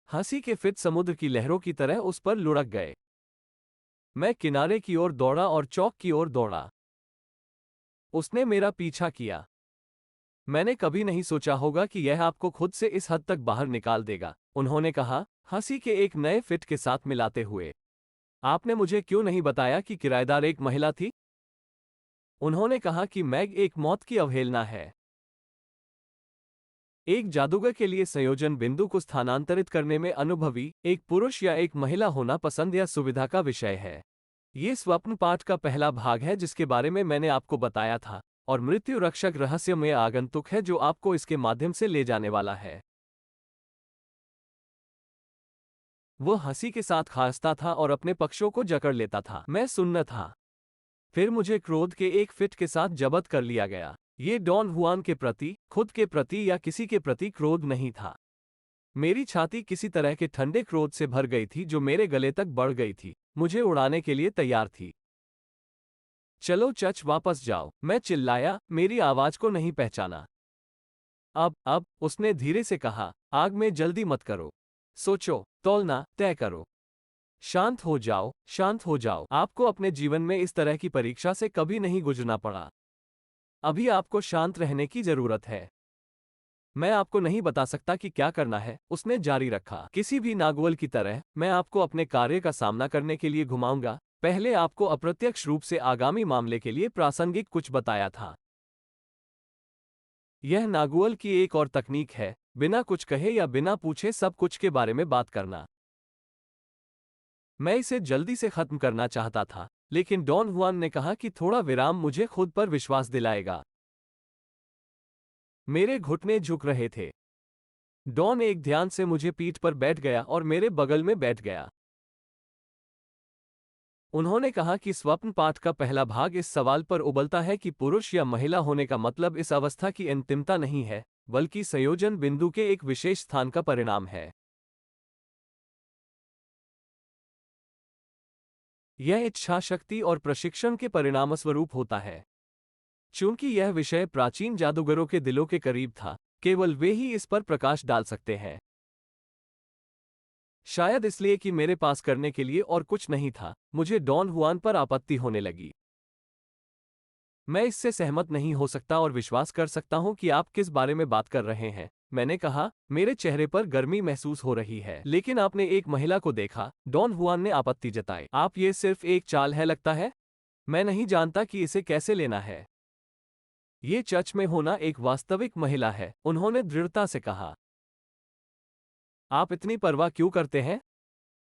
हंसी के फित समुद्र की लहरों की तरह उस पर लुढ़क गए। मैं किनारे की ओर दौड़ा और चौक की ओर दौड़ा। उसने मेरा पीछा किया। मैंने कभी नहीं सोचा होगा कि यह आपको खुद से इस हद तक बाहर निकाल देगा, उन्होंने कहा, हंसी के एक नए फिट के साथ मिलाते हुए। आपने मुझे क्यों नहीं बताया कि किराएदार एक महिला थी? उन्होंने कहा कि मैग एक मौत की अवहेलना है। एक जादूगर के लिए संयोजन बिंदु को स्थानांतरित करने में अनुभवी एक पुरुष या एक महिला होना पसंद या सुविधा का विषय है। ये स्वप्न पाठ का पहला भाग है जिसके बारे में मैंने आपको बताया था, और मृत्यु रक्षक रहस्यमय आगंतुक है जो आपको इसके माध्यम से ले जाने वाला है। वो हंसी के साथ खांसता था और अपने पक्षों को जकड़ लेता था। मैं सुन्न था। फिर मुझे क्रोध के एक फिट के साथ जब्त कर लिया गया। ये डॉन हुआन के प्रति, खुद के प्रति या किसी के प्रति क्रोध नहीं था। मेरी छाती किसी तरह के ठंडे क्रोध से भर गई थी जो मेरे गले तक बढ़ गई थी, मुझे उड़ाने के लिए तैयार थी। चलो चर्च वापस जाओ, मैं चिल्लाया, मेरी आवाज को नहीं पहचाना। अब, उसने धीरे से कहा, आग में जल्दी मत करो। सोचो, तौलना तय करो। शांत हो जाओ, शांत हो जाओ। आपको अपने जीवन में इस तरह की परीक्षा से कभी नहीं गुजरना पड़ा। अभी आपको शांत रहने की जरूरत है। मैं आपको नहीं बता सकता कि क्या करना है, उसने जारी रखा। किसी भी नागवल की तरह, मैं आपको अपने कार्य का सामना करने के लिए घुमाऊंगा। पहले आपको अप्रत्यक्ष रूप से आगामी मामले के लिए प्रासंगिक कुछ बताया था। यह नागुअल की एक और तकनीक है, बिना कुछ कहे या बिना पूछे सब कुछ के बारे में बात करना। मैं इसे जल्दी से खत्म करना चाहता था, लेकिन डॉन हुआन ने कहा कि थोड़ा विराम मुझे खुद पर विश्वास दिलाएगा। मेरे घुटने झुक रहे थे। डॉन एक ध्यान से मुझे पीठ पर बैठ गया और मेरे बगल में बैठ गया। उन्होंने कहा कि स्वप्न पाठ का पहला भाग इस सवाल पर उबलता है कि पुरुष या महिला होने का मतलब इस अवस्था की अंतिमता नहीं है, बल्कि संयोजन बिंदु के एक विशेष स्थान का परिणाम है। यह इच्छा शक्ति और प्रशिक्षण के परिणामस्वरूप होता है। चूंकि यह विषय प्राचीन जादूगरों के दिलों के करीब था, केवल वे ही इस पर प्रकाश डाल सकते हैं। शायद इसलिए कि मेरे पास करने के लिए और कुछ नहीं था, मुझे डॉन हुआन पर आपत्ति होने लगी। मैं इससे सहमत नहीं हो सकता और विश्वास कर सकता हूं कि आप किस बारे में बात कर रहे हैं। मैंने कहा, मेरे चेहरे पर गर्मी महसूस हो रही है। लेकिन आपने एक महिला को देखा, डॉन हुआन ने आपत्ति जताई। आप ये सिर्फ एक चाल है लगता है? मैं नहीं जानता कि इसे कैसे लेना है। ये चर्च में होना एक वास्तविक महिला है, उन्होंने दृढ़ता से कहा। आप इतनी परवाह क्यों करते हैं?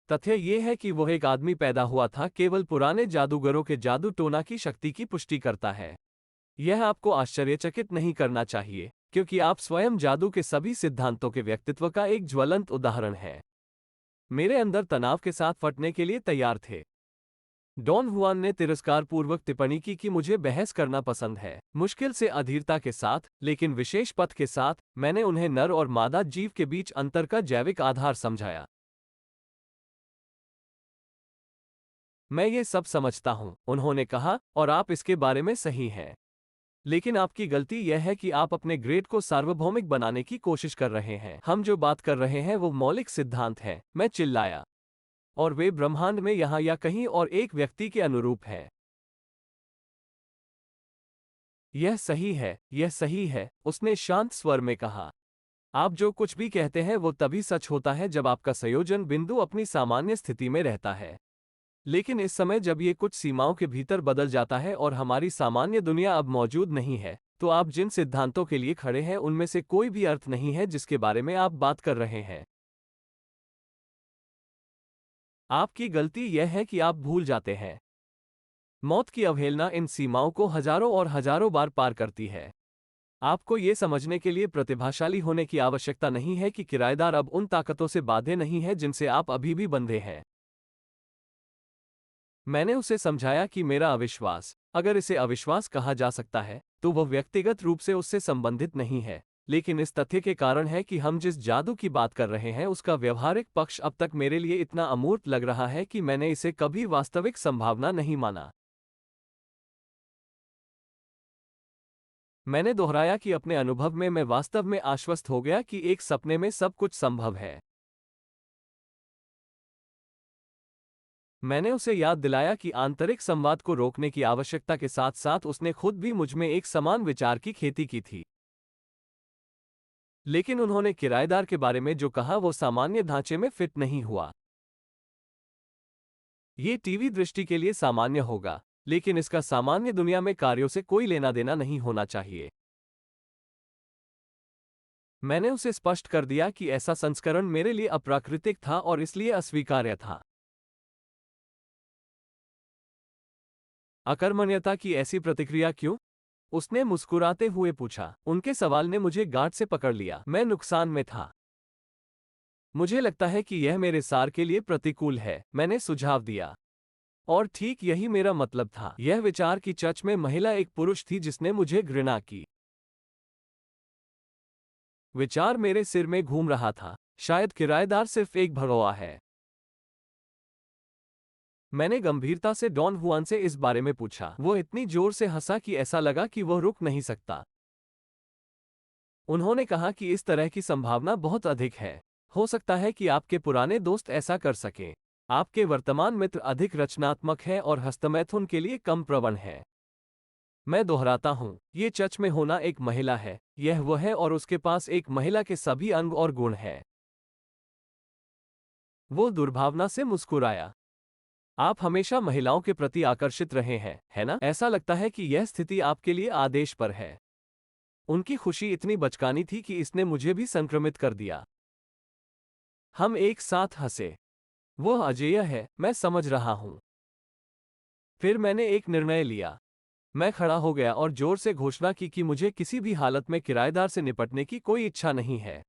तथ्य ये है कि वह एक आदमी पैदा हुआ था, केवल पुराने जादूगरों के जादू टोना की शक्ति की पुष्टि करता है। यह आपको आश्चर्यचकित नहीं करना चाहिए, क्योंकि आप स्वयं जादू के सभी सिद्धांतों के व्यक्तित्व का एक ज्वलंत उदाहरण हैं। मेरे अंदर तनाव के साथ फटने के लिए तैयार थे। डॉन हुआन ने तिरस्कारपूर्वक टिप्पणी की कि मुझे बहस करना पसंद है, मुश्किल से अधीरता के साथ, लेकिन विशेष पथ के साथ। मैंने उन्हें नर और मादा जीव के बीच अंतर का जैविक आधार समझाया। मैं ये सब समझता हूं, उन्होंने कहा, और आप इसके बारे में सही हैं। लेकिन आपकी गलती यह है कि आप अपने ग्रेड को सार्वभौमिक बनाने की कोशिश कर रहे हैं। हम जो बात कर रहे हैं वो मौलिक सिद्धांत है। मैं चिल्लाया। और वे ब्रह्मांड में यहां या कहीं और एक व्यक्ति के अनुरूप हैं। यह सही है, यह सही है, उसने शांत स्वर में कहा। आप जो कुछ भी कहते हैं वो तभी सच होता है जब आपका संयोजन बिंदु अपनी सामान्य स्थिति में रहता है। लेकिन इस समय जब ये कुछ सीमाओं के भीतर बदल जाता है और हमारी सामान्य दुनिया अब मौजूद नहीं है, तो आप जिन सिद्धांतों के लिए खड़े हैं उनमें से कोई भी अर्थ नहीं है जिसके बारे में आप बात कर रहे हैं। आपकी गलती यह है कि आप भूल जाते हैं। मौत की अवहेलना इन सीमाओं को हजारों और हजारों बार पार करती है। आपको ये समझने के लिए प्रतिभाशाली होने की आवश्यकता नहीं है कि किराएदार अब उन ताकतों से बांधे नहीं है जिनसे आप अभी भी बंधे हैं। मैंने उसे समझाया कि मेरा अविश्वास, अगर इसे अविश्वास कहा जा सकता है, तो वह व्यक्तिगत रूप से उससे संबंधित नहीं है, लेकिन इस तथ्य के कारण है कि हम जिस जादू की बात कर रहे हैं उसका व्यवहारिक पक्ष अब तक मेरे लिए इतना अमूर्त लग रहा है कि मैंने इसे कभी वास्तविक संभावना नहीं माना। मैंने दोहराया कि अपने अनुभव में मैं वास्तव में आश्वस्त हो गया कि एक सपने में सब कुछ संभव है। मैंने उसे याद दिलाया कि आंतरिक संवाद को रोकने की आवश्यकता के साथ साथ उसने खुद भी मुझ में एक समान विचार की खेती की थी। लेकिन उन्होंने किराएदार के बारे में जो कहा वो सामान्य ढांचे में फिट नहीं हुआ। ये टीवी दृष्टि के लिए सामान्य होगा, लेकिन इसका सामान्य दुनिया में कार्यों से कोई लेना देना नहीं होना चाहिए। मैंने उसे स्पष्ट कर दिया कि ऐसा संस्करण मेरे लिए अप्राकृतिक था और इसलिए अस्वीकार्य था। अकर्मण्यता की ऐसी प्रतिक्रिया क्यों? उसने मुस्कुराते हुए पूछा। उनके सवाल ने मुझे गांठ से पकड़ लिया। मैं नुकसान में था। मुझे लगता है कि यह मेरे सार के लिए प्रतिकूल है, मैंने सुझाव दिया। और ठीक यही मेरा मतलब था। यह विचार कि चर्च में महिला एक पुरुष थी जिसने मुझे घृणा की। विचार मेरे सिर में घूम रहा था। शायद किराएदार सिर्फ एक भगोड़ा है। मैंने गंभीरता से डॉन हुआन से इस बारे में पूछा। वो इतनी जोर से हंसा कि ऐसा लगा कि वह रुक नहीं सकता। उन्होंने कहा कि इस तरह की संभावना बहुत अधिक है। हो सकता है कि आपके पुराने दोस्त ऐसा कर सकें। आपके वर्तमान मित्र अधिक रचनात्मक हैं और हस्तमैथुन के लिए कम प्रवण हैं। मैं दोहराता हूं, ये चर्च में होना एक महिला है, यह वो है और उसके पास एक महिला के सभी अंग और गुण हैं। वो दुर्भावना से मुस्कुराया। आप हमेशा महिलाओं के प्रति आकर्षित रहे हैं, है ना? ऐसा लगता है कि यह स्थिति आपके लिए आदेश पर है। उनकी खुशी इतनी बचकानी थी कि इसने मुझे भी संक्रमित कर दिया। हम एक साथ हंसे। वह अजेय है, मैं समझ रहा हूं। फिर मैंने एक निर्णय लिया। मैं खड़ा हो गया और जोर से घोषणा की कि मुझे किसी भी हालत में किराएदार से निपटने की कोई इच्छा नहीं है।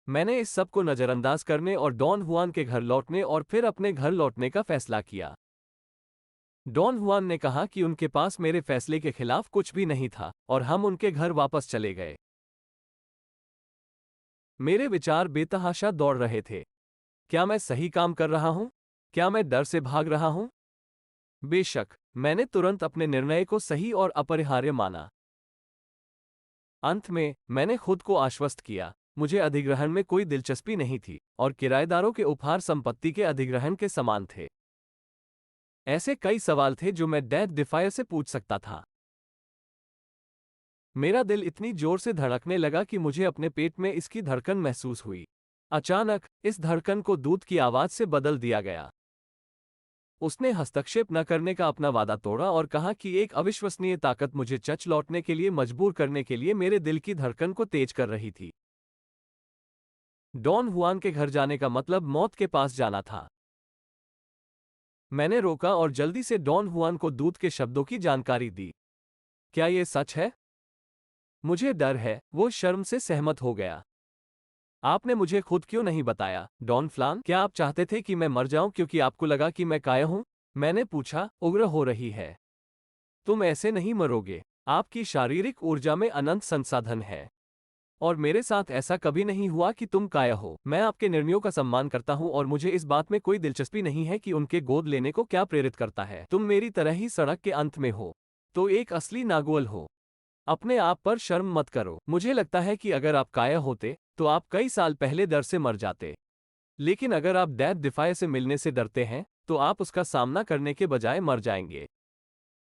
मैंने इस सब को नजरअंदाज करने और डॉन हुआन के घर लौटने और फिर अपने घर लौटने का फैसला किया। डॉन हुआन ने कहा कि उनके पास मेरे फैसले के खिलाफ कुछ भी नहीं था और हम उनके घर वापस चले गए। मेरे विचार बेतहाशा दौड़ रहे थे। क्या मैं सही काम कर रहा हूं? क्या मैं डर से भाग रहा हूं? बेशक, मैंने तुरंत अपने निर्णय को सही और अपरिहार्य माना। अंत में, मैंने खुद को आश्वस्त किया, मुझे अधिग्रहण में कोई दिलचस्पी नहीं थी और किराएदारों के उपहार संपत्ति के अधिग्रहण के समान थे। ऐसे कई सवाल थे जो मैं डेथ डिफायर से पूछ सकता था। मेरा दिल इतनी जोर से धड़कने लगा कि मुझे अपने पेट में इसकी धड़कन महसूस हुई। अचानक, इस धड़कन को दूध की आवाज से बदल दिया गया। उसने हस्तक्षेप न करने का अपना वादा तोड़ा और कहा कि एक अविश्वसनीय ताकत मुझे चर्च लौटने के लिए मजबूर करने के लिए मेरे दिल की धड़कन को तेज कर रही थी। डॉन हुआन के घर जाने का मतलब मौत के पास जाना था। मैंने रोका और जल्दी से डॉन हुआन को दूत के शब्दों की जानकारी दी। क्या यह सच है? मुझे डर है, वो शर्म से सहमत हो गया। आपने मुझे खुद क्यों नहीं बताया, डॉन फ्लान? क्या आप चाहते थे कि मैं मर जाऊं क्योंकि आपको लगा कि मैं कायर हूं? मैंने पूछा, उग्र हो रही है। तुम ऐसे नहीं मरोगे। आपकी शारीरिक ऊर्जा में अनंत संसाधन है। और मेरे साथ ऐसा कभी नहीं हुआ कि तुम कायर हो। मैं आपके निर्णयों का सम्मान करता हूं और मुझे इस बात में कोई दिलचस्पी नहीं है कि उनके गोद लेने को क्या प्रेरित करता है। तुम मेरी तरह ही सड़क के अंत में हो। तो एक असली नागुअल हो। अपने आप पर शर्म मत करो। मुझे लगता है कि अगर आप कायर होते, तो आप कई साल पहले डर से मर जाते। लेकिन अगर आप डेथ डिफायर से मिलने से डरते हैं, तो आप उसका सामना करने के बजाय मर जाएंगे।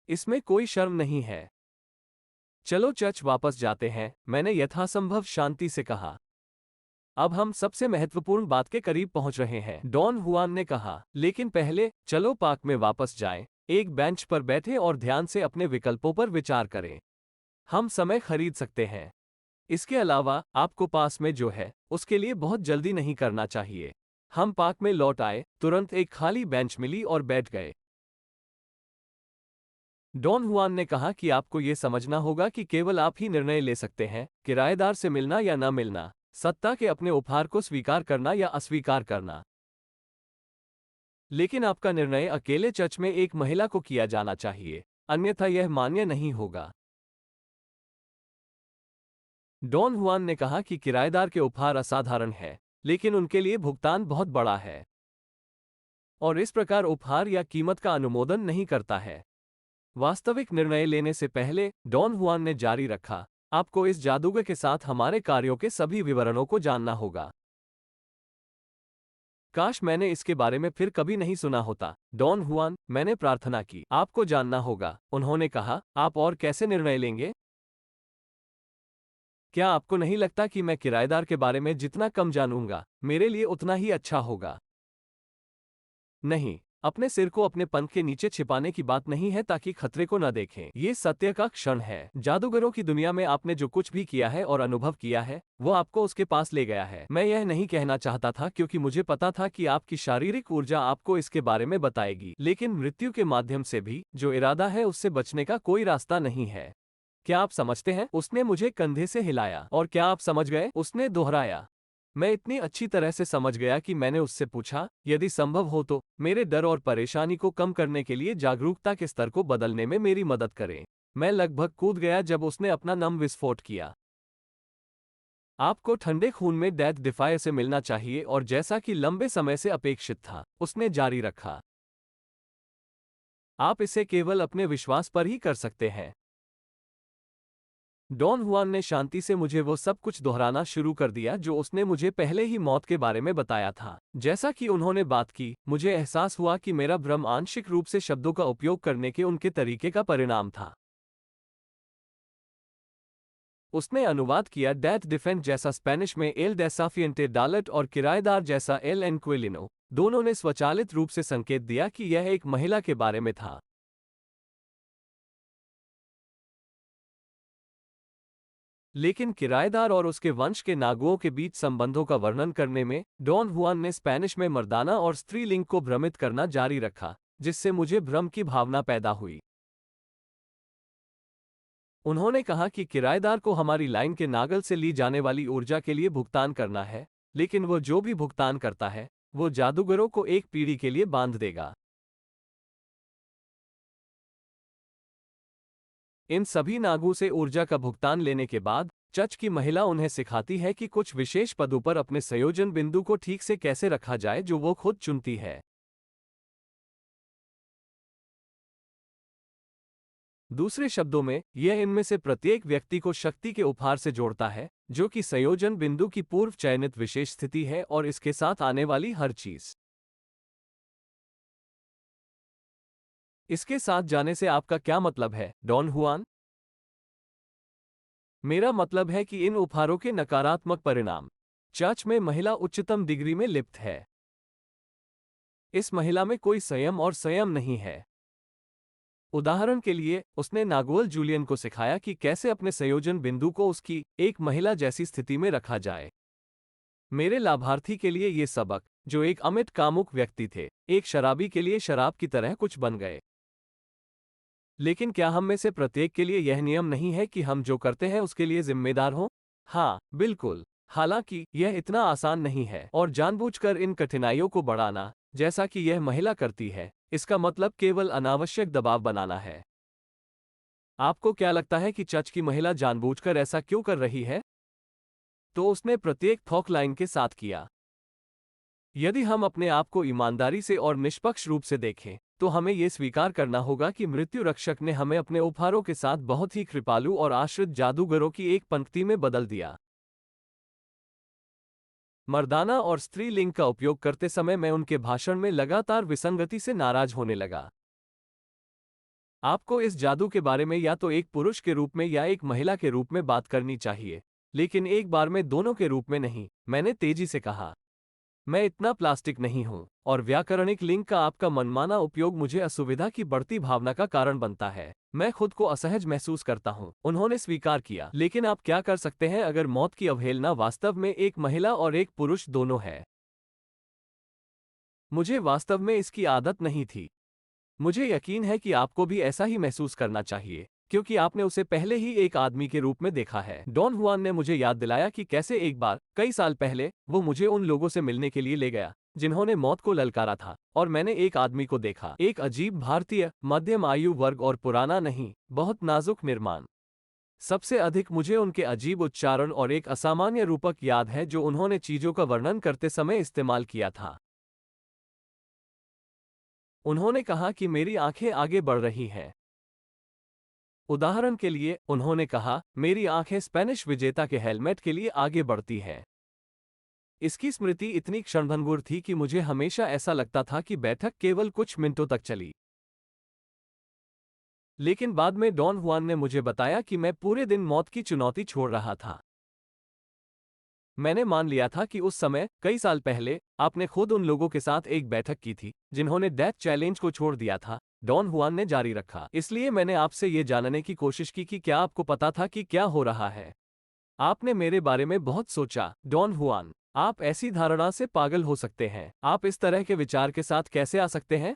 इसमें कोई शर्म नहीं है। चलो चर्च वापस जाते हैं, मैंने यथासंभव शांति से कहा। अब हम सबसे महत्वपूर्ण बात के करीब पहुंच रहे हैं, डॉन हुआन ने कहा। लेकिन पहले, चलो पार्क में वापस जाएं, एक बेंच पर बैठे और ध्यान से अपने विकल्पों पर विचार करें। हम समय खरीद सकते हैं। इसके अलावा, आपको पास में जो है, उसके लिए बहुत जल्दी नहीं करना चाहिए। हम पार्क में लौट आए, तुरंत एक खाली बेंच मिली और बैठ गए। डॉन हुआन ने कहा कि आपको ये समझना होगा कि केवल आप ही निर्णय ले सकते हैं, किराएदार से मिलना या न मिलना, सत्ता के अपने उपहार को स्वीकार करना या अस्वीकार करना। लेकिन आपका निर्णय अकेले चर्च में एक महिला को किया जाना चाहिए, अन्यथा यह मान्य नहीं होगा। डॉन हुआन ने कहा कि किराएदार के उपहार असाधारण है, लेकिन उनके लिए भुगतान बहुत बड़ा है और इस प्रकार उपहार या कीमत का अनुमोदन नहीं करता है। वास्तविक निर्णय लेने से पहले, डॉन हुआन ने जारी रखा, आपको इस जादूगर के साथ हमारे कार्यों के सभी विवरणों को जानना होगा। काश मैंने इसके बारे में फिर कभी नहीं सुना होता, डॉन हुआन, मैंने प्रार्थना की। आपको जानना होगा, उन्होंने कहा, आप और कैसे निर्णय लेंगे? क्या आपको नहीं लगता कि मैं किराएदार के बारे में जितना कम जानूंगा, मेरे लिए उतना ही अच्छा होगा? नहीं, अपने सिर को अपने पंख के नीचे छिपाने की बात नहीं है ताकि खतरे को न देखें। ये सत्य का क्षण है। जादूगरों की दुनिया में आपने जो कुछ भी किया है और अनुभव किया है, वो आपको उसके पास ले गया है। मैं यह नहीं कहना चाहता था क्योंकि मुझे पता था कि आपकी शारीरिक ऊर्जा आपको इसके बारे में बताएगी। लेकिन मृत्यु के माध्यम से भी, जो इरादा है उससे बचने का कोई रास्ता नहीं है। क्या आप समझते हैं? उसने मुझे कंधे से हिलाया। और क्या आप समझ गए? उसने दोहराया। मैं इतनी अच्छी तरह से समझ गया कि मैंने उससे पूछा, यदि संभव हो तो मेरे डर और परेशानी को कम करने के लिए जागरूकता के स्तर को बदलने में मेरी मदद करें। मैं लगभग कूद गया जब उसने अपना नम विस्फोट किया। आपको ठंडे खून में डेथ डिफायर से मिलना चाहिए और जैसा कि लंबे समय से अपेक्षित था, उसने जारी रखा, आप इसे केवल अपने विश्वास पर ही कर सकते हैं। डॉन हुआन ने शांति से मुझे वो सब कुछ दोहराना शुरू कर दिया जो उसने मुझे पहले ही मौत के बारे में बताया था। जैसा कि उन्होंने बात की, मुझे एहसास हुआ कि मेरा भ्रम आंशिक रूप से शब्दों का उपयोग करने के उनके तरीके का परिणाम था। उसने अनुवाद किया डेथ डिफेंस जैसा स्पेनिश में एल डेसाफिएंटे डालट और किराएदार जैसा एल एनक्विलिनो, दोनों ने स्वचालित रूप से संकेत दिया कि यह एक महिला के बारे में था। लेकिन किराएदार और उसके वंश के नागुओं के बीच संबंधों का वर्णन करने में डॉन हुआन ने स्पेनिश में मर्दाना और स्त्रीलिंग को भ्रमित करना जारी रखा, जिससे मुझे भ्रम की भावना पैदा हुई। उन्होंने कहा कि किराएदार को हमारी लाइन के नागल से ली जाने वाली ऊर्जा के लिए भुगतान करना है, लेकिन वो जो भी भुगतान करता है, वो जादूगरों को एक पीढ़ी के लिए बांध देगा। इन सभी नागों से ऊर्जा का भुगतान लेने के बाद चर्च की महिला उन्हें सिखाती है कि कुछ विशेष पदों पर अपने संयोजन बिंदु को ठीक से कैसे रखा जाए जो वो खुद चुनती है। दूसरे शब्दों में, यह इनमें से प्रत्येक व्यक्ति को शक्ति के उपहार से जोड़ता है, जो कि संयोजन बिंदु की पूर्व चयनित विशेष स्थिति है और इसके साथ आने वाली हर चीज। इसके साथ जाने से आपका क्या मतलब है, डॉन हुआन? मेरा मतलब है कि इन उपहारों के नकारात्मक परिणाम। चर्च में महिला उच्चतम डिग्री में लिप्त है। इस महिला में कोई संयम और संयम नहीं है। उदाहरण के लिए, उसने नागुअल जूलियन को सिखाया कि कैसे अपने संयोजन बिंदु को उसकी एक महिला जैसी स्थिति में रखा जाए। मेरे लाभार्थी के लिए ये सबक, जो एक अमिट कामुक व्यक्ति थे, एक शराबी के लिए शराब की तरह कुछ बन गए। लेकिन क्या हम में से प्रत्येक के लिए यह नियम नहीं है कि हम जो करते हैं उसके लिए जिम्मेदार हों? हाँ, बिल्कुल। हालांकि यह इतना आसान नहीं है और जानबूझकर इन कठिनाइयों को बढ़ाना, जैसा कि यह महिला करती है, इसका मतलब केवल अनावश्यक दबाव बनाना है। आपको क्या लगता है कि चर्च की महिला जानबूझकर ऐसा क्यों कर रही है? तो उसने प्रत्येक थॉक लाइन के साथ किया। यदि हम अपने आप को ईमानदारी से और निष्पक्ष रूप से देखें, तो हमें यह स्वीकार करना होगा कि मृत्यु रक्षक ने हमें अपने उपहारों के साथ बहुत ही कृपालु और आश्रित जादूगरों की एक पंक्ति में बदल दिया। मर्दाना और स्त्रीलिंग का उपयोग करते समय मैं उनके भाषण में लगातार विसंगति से नाराज होने लगा। आपको इस जादू के बारे में या तो एक पुरुष के रूप में या एक महिला के रूप में बात करनी चाहिए, लेकिन एक बार में दोनों के रूप में नहीं, मैंने तेजी से कहा। मैं इतना प्लास्टिक नहीं हूं, और व्याकरणिक लिंग का आपका मनमाना उपयोग मुझे असुविधा की बढ़ती भावना का कारण बनता है। मैं खुद को असहज महसूस करता हूं। उन्होंने स्वीकार किया, लेकिन आप क्या कर सकते हैं अगर मौत की अवहेलना वास्तव में एक महिला और एक पुरुष दोनों है? मुझे वास्तव में इसकी आदत नहीं थी। मुझे यकीन है कि आपको भी ऐसा ही महसूस करना चाहिए, क्योंकि आपने उसे पहले ही एक आदमी के रूप में देखा है। डॉन हुआन ने मुझे याद दिलाया कि कैसे एक बार, कई साल पहले, वो मुझे उन लोगों से मिलने के लिए ले गया जिन्होंने मौत को ललकारा था, और मैंने एक आदमी को देखा, एक अजीब भारतीय, मध्यम आयु वर्ग और पुराना नहीं, बहुत नाजुक निर्माण। सबसे अधिक मुझे उनके अजीब उच्चारण और एक असामान्य रूपक याद है जो उन्होंने चीजों का वर्णन करते समय इस्तेमाल किया था। उन्होंने कहा कि मेरी आंखें आगे बढ़ रही हैं। उदाहरण के लिए, उन्होंने कहा, मेरी आंखें स्पेनिश विजेता के हेलमेट के लिए आगे बढ़ती हैं। इसकी स्मृति इतनी क्षणभंगुर थी कि मुझे हमेशा ऐसा लगता था कि बैठक केवल कुछ मिनटों तक चली। लेकिन बाद में डॉन हुआन ने मुझे बताया कि मैं पूरे दिन मौत की चुनौती छोड़ रहा था। मैंने मान लिया था कि उस समय, कई साल पहले, आपने खुद उन लोगों के साथ एक बैठक की थी जिन्होंने डेथ चैलेंज को छोड़ दिया था। डॉन हुआन ने जारी रखा। इसलिए मैंने आपसे ये जानने की कोशिश की कि क्या आपको पता था कि क्या हो रहा है। आपने मेरे बारे में बहुत सोचा, डॉन हुआन। आप ऐसी धारणा से पागल हो सकते हैं। आप इस तरह के विचार के साथ कैसे आ सकते हैं?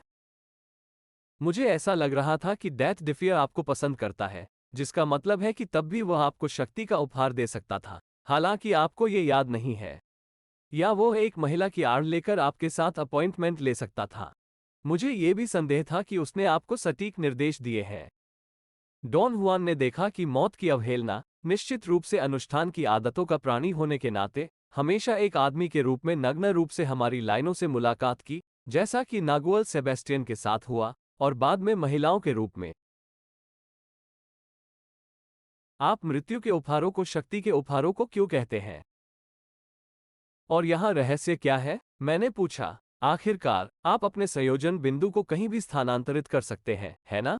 मुझे ऐसा लग रहा था कि डेथ डिफियर आपको पसंद करता है, जिसका मतलब है कि तब भी वह आपको शक्ति का उपहार दे सकता था, हालांकि आपको ये याद नहीं है। या वो एक महिला की आड़ लेकर आपके साथ अपॉइंटमेंट ले सकता था। मुझे ये भी संदेह था कि उसने आपको सटीक निर्देश दिए हैं। डॉन हुआन ने देखा कि मौत की अवहेलना, निश्चित रूप से अनुष्ठान की आदतों का प्राणी होने के नाते, हमेशा एक आदमी के रूप में नग्न रूप से हमारी लाइनों से मुलाकात की, जैसा कि नागुअल सेबेस्टियन के साथ हुआ, और बाद में महिलाओं के रूप में। आप मृत्यु के उपहारों को शक्ति के उपहारों को क्यों कहते हैं? और यहाँ रहस्य क्या है? मैंने पूछा। आखिरकार, आप अपने संयोजन बिंदु को कहीं भी स्थानांतरित कर सकते हैं, है ना?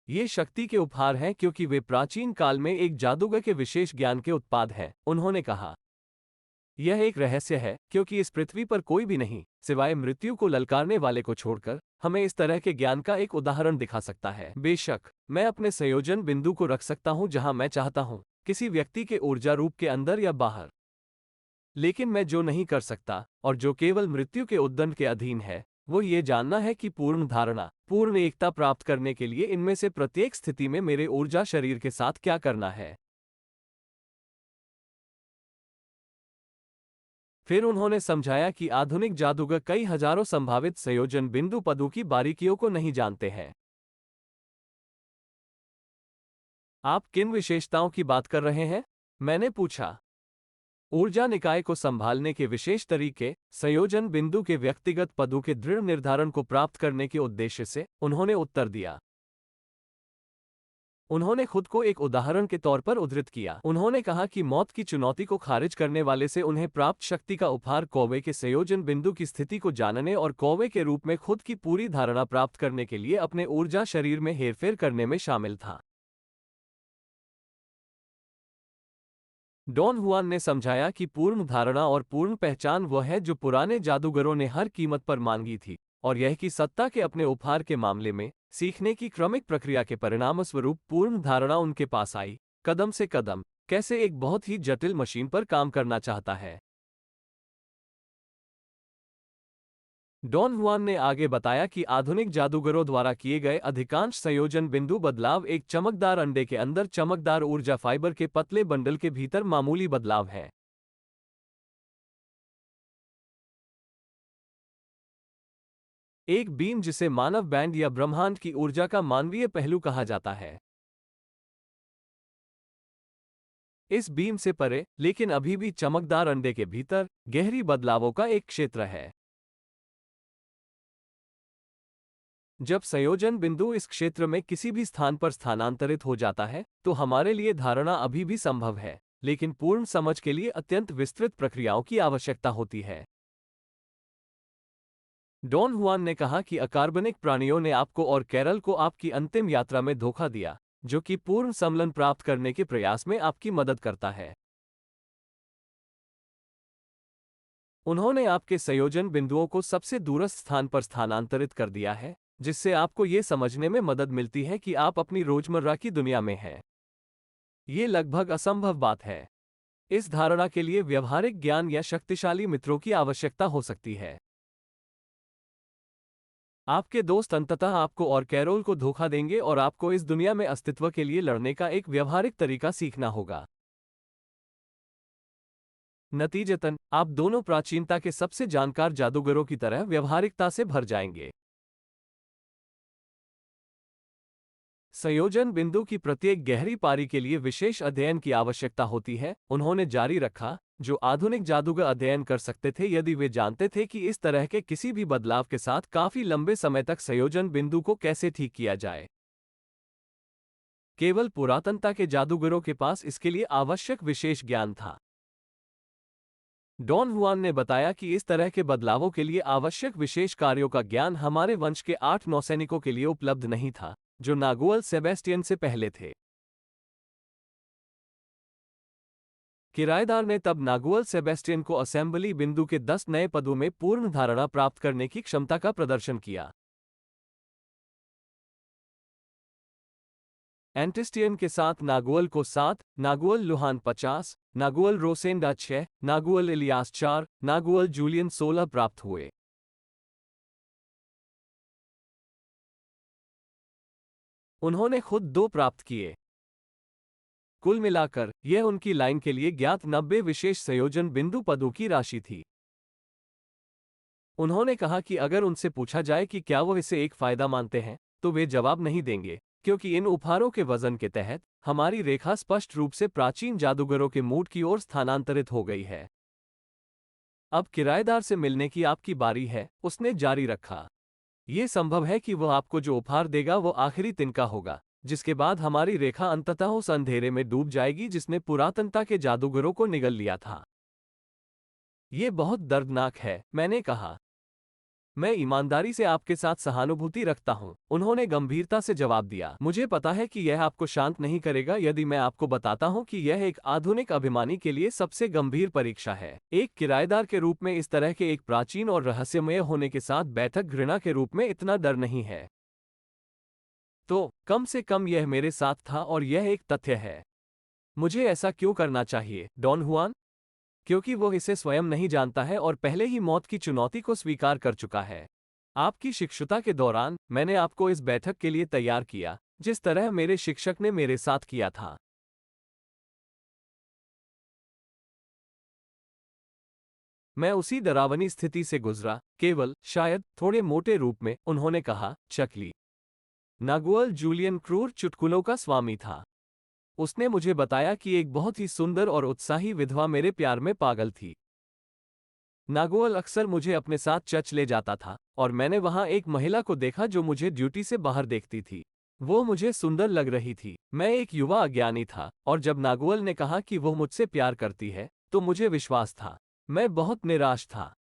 ये शक्ति के उपहार हैं क्योंकि वे प्राचीन काल में एक जादूगर के विशेष ज्ञान के उत्पाद हैं, उन्होंने कहा। यह एक रहस्य है क्योंकि इस पृथ्वी पर कोई भी नहीं, सिवाय मृत्यु को ललकारने वाले को छोड़कर, हमें इस तरह के ज्ञान का एक उदाहरण दिखा सकता है। बेशक, मैं अपने संयोजन बिंदु को रख सकता हूं जहां मैं चाहता हूं, किसी व्यक्ति के ऊर्जा रूप के अंदर या बाहर। लेकिन मैं जो नहीं कर सकता, और जो केवल मृत्यु के उद्दंड के अधीन है, वो ये जानना है कि पूर्ण धारणा, पूर्ण एकता प्राप्त करने के लिए इनमें से प्रत्येक स्थिति में मेरे ऊर्जा शरीर के साथ क्या करना है। फिर उन्होंने समझाया कि आधुनिक जादूगर कई हजारों संभावित संयोजन बिंदु पदों की बारीकियों को नहीं जानते हैं। आप किन विशेषताओं की बात कर रहे हैं? मैंने पूछा। ऊर्जा निकाय को संभालने के विशेष तरीके, संयोजन बिंदु के व्यक्तिगत पदों के दृढ़ निर्धारण को प्राप्त करने के उद्देश्य से, उन्होंने उत्तर दिया। उन्होंने खुद को एक उदाहरण के तौर पर उद्धृत किया। उन्होंने कहा कि मौत की चुनौती को खारिज करने वाले से उन्हें प्राप्त शक्ति का उपहार कौवे के संयोजन बिंदु की स्थिति को जानने और कौवे के रूप में खुद की पूरी धारणा प्राप्त करने के लिए अपने ऊर्जा शरीर में हेरफेर करने में शामिल था। डॉन हुआन ने समझाया कि पूर्ण धारणा और पूर्ण पहचान वह है जो पुराने जादूगरों ने हर कीमत पर मांगी थी, और यह कि सत्ता के अपने उपहार के मामले में सीखने की क्रमिक प्रक्रिया के परिणामस्वरूप पूर्ण धारणा उनके पास आई, कदम से कदम, कैसे एक बहुत ही जटिल मशीन पर काम करना चाहता है। डॉन हुआन ने आगे बताया कि आधुनिक जादूगरों द्वारा किए गए अधिकांश संयोजन बिंदु बदलाव एक चमकदार अंडे के अंदर चमकदार ऊर्जा फाइबर के पतले बंडल के भीतर मामूली बदलाव है। एक बीम जिसे मानव बैंड या ब्रह्मांड की ऊर्जा का मानवीय पहलू कहा जाता है। इस बीम से परे, लेकिन अभी भी चमकदार अंडे के भीतर, गहरी बदलावों का एक क्षेत्र है। जब संयोजन बिंदु इस क्षेत्र में किसी भी स्थान पर स्थानांतरित हो जाता है, तो हमारे लिए धारणा अभी भी संभव है, लेकिन पूर्ण समझ के लिए अत्यंत विस्तृत प्रक्रियाओं की आवश्यकता होती है। डॉन हुआन ने कहा कि अकार्बनिक प्राणियों ने आपको और कैरल को आपकी अंतिम यात्रा में धोखा दिया, जो कि पूर्ण सम्मिलन प्राप्त करने के प्रयास में आपकी मदद करता है। उन्होंने आपके संयोजन बिंदुओं को सबसे दूरस्थ स्थान पर स्थानांतरित कर दिया है, जिससे आपको ये समझने में मदद मिलती है कि आप अपनी रोजमर्रा की दुनिया में हैं। ये लगभग असंभव बात है। इस धारणा के लिए व्यवहारिक ज्ञान या शक्तिशाली मित्रों की आवश्यकता हो सकती है। आपके दोस्त अंततः आपको और कैरोल को धोखा देंगे और आपको इस दुनिया में अस्तित्व के लिए लड़ने का एक व्यवहारिक तरीका सीखना होगा। नतीजतन, आप दोनों प्राचीनता के सबसे जानकार जादूगरों की तरह व्यवहारिकता से भर जाएंगे। संयोजन बिंदु की प्रत्येक गहरी पारी के लिए विशेष अध्ययन की आवश्यकता होती है, उन्होंने जारी रखा, जो आधुनिक जादूगर अध्ययन कर सकते थे यदि वे जानते थे कि इस तरह के किसी भी बदलाव के साथ काफी लंबे समय तक संयोजन बिंदु को कैसे ठीक किया जाए। केवल पुरातनता के जादूगरों के पास इसके लिए आवश्यक विशेष ज्ञान था। डॉन हुआन ने बताया कि इस तरह के बदलावों के लिए आवश्यक विशेष कार्यों का ज्ञान हमारे वंश के 8 नौसैनिकों के लिए उपलब्ध नहीं था, जो नागुअल सेबेस्टियन से पहले थे। किराएदार ने तब नागुअल सेबेस्टियन को असेंबली बिंदु के 10 नए पदों में पूर्ण धारणा प्राप्त करने की क्षमता का प्रदर्शन किया। एंटिस्टियन के साथ नागुअल को 7, नागुअल लुहान 50, नागुअल रोसेंडा 6, नागुअल इलियास 4, नागुअल जूलियन 16 प्राप्त हुए। उन्होंने खुद 2 प्राप्त किए। कुल मिलाकर, यह उनकी लाइन के लिए ज्ञात 90 विशेष संयोजन बिंदु पदों की राशि थी। उन्होंने कहा कि अगर उनसे पूछा जाए कि क्या वो इसे एक फायदा मानते हैं, तो वे जवाब नहीं देंगे, क्योंकि इन उपहारों के वजन के तहत हमारी रेखा स्पष्ट रूप से प्राचीन जादूगरों के मूड की ओर स्थानांतरित हो गई है। अब किराएदार से मिलने की आपकी बारी है, उसने जारी रखा। यह संभव है कि वह आपको जो उपहार देगा वो आखिरी तिनका होगा, जिसके बाद हमारी रेखा अंततः उस अंधेरे में डूब जाएगी जिसने पुरातनता के जादूगरों को निगल लिया था। ये बहुत दर्दनाक है, मैंने कहा। मैं ईमानदारी से आपके साथ सहानुभूति रखता हूं, उन्होंने गंभीरता से जवाब दिया। मुझे पता है कि यह आपको शांत नहीं करेगा यदि मैं आपको बताता हूं कि यह एक आधुनिक अभिमानी के लिए सबसे गंभीर परीक्षा है। एक किराएदार के रूप में इस तरह के एक प्राचीन और रहस्यमय होने के साथ बैठक घृणा के रूप में इतना डर नहीं है। तो कम से कम यह मेरे साथ था और यह एक तथ्य है। मुझे ऐसा क्यों करना चाहिए, डॉन हुआन? क्योंकि वो इसे स्वयं नहीं जानता है और पहले ही मौत की चुनौती को स्वीकार कर चुका है। आपकी शिक्षुता के दौरान मैंने आपको इस बैठक के लिए तैयार किया, जिस तरह मेरे शिक्षक ने मेरे साथ किया था। मैं उसी डरावनी स्थिति से गुजरा, केवल शायद थोड़े मोटे रूप में, उन्होंने कहा। चकली नागुअल जूलियन क्रूर चुटकुलों का स्वामी था। उसने मुझे बताया कि एक बहुत ही सुंदर और उत्साही विधवा मेरे प्यार में पागल थी। नागुअल अक्सर मुझे अपने साथ चर्च ले जाता था और मैंने वहां एक महिला को देखा जो मुझे ड्यूटी से बाहर देखती थी। वो मुझे सुंदर लग रही थी। मैं एक युवा अज्ञानी था और जब नागुअल ने कहा कि वो मुझसे प्यार करती है तो मुझे विश्वास था। मैं बहुत निराश था।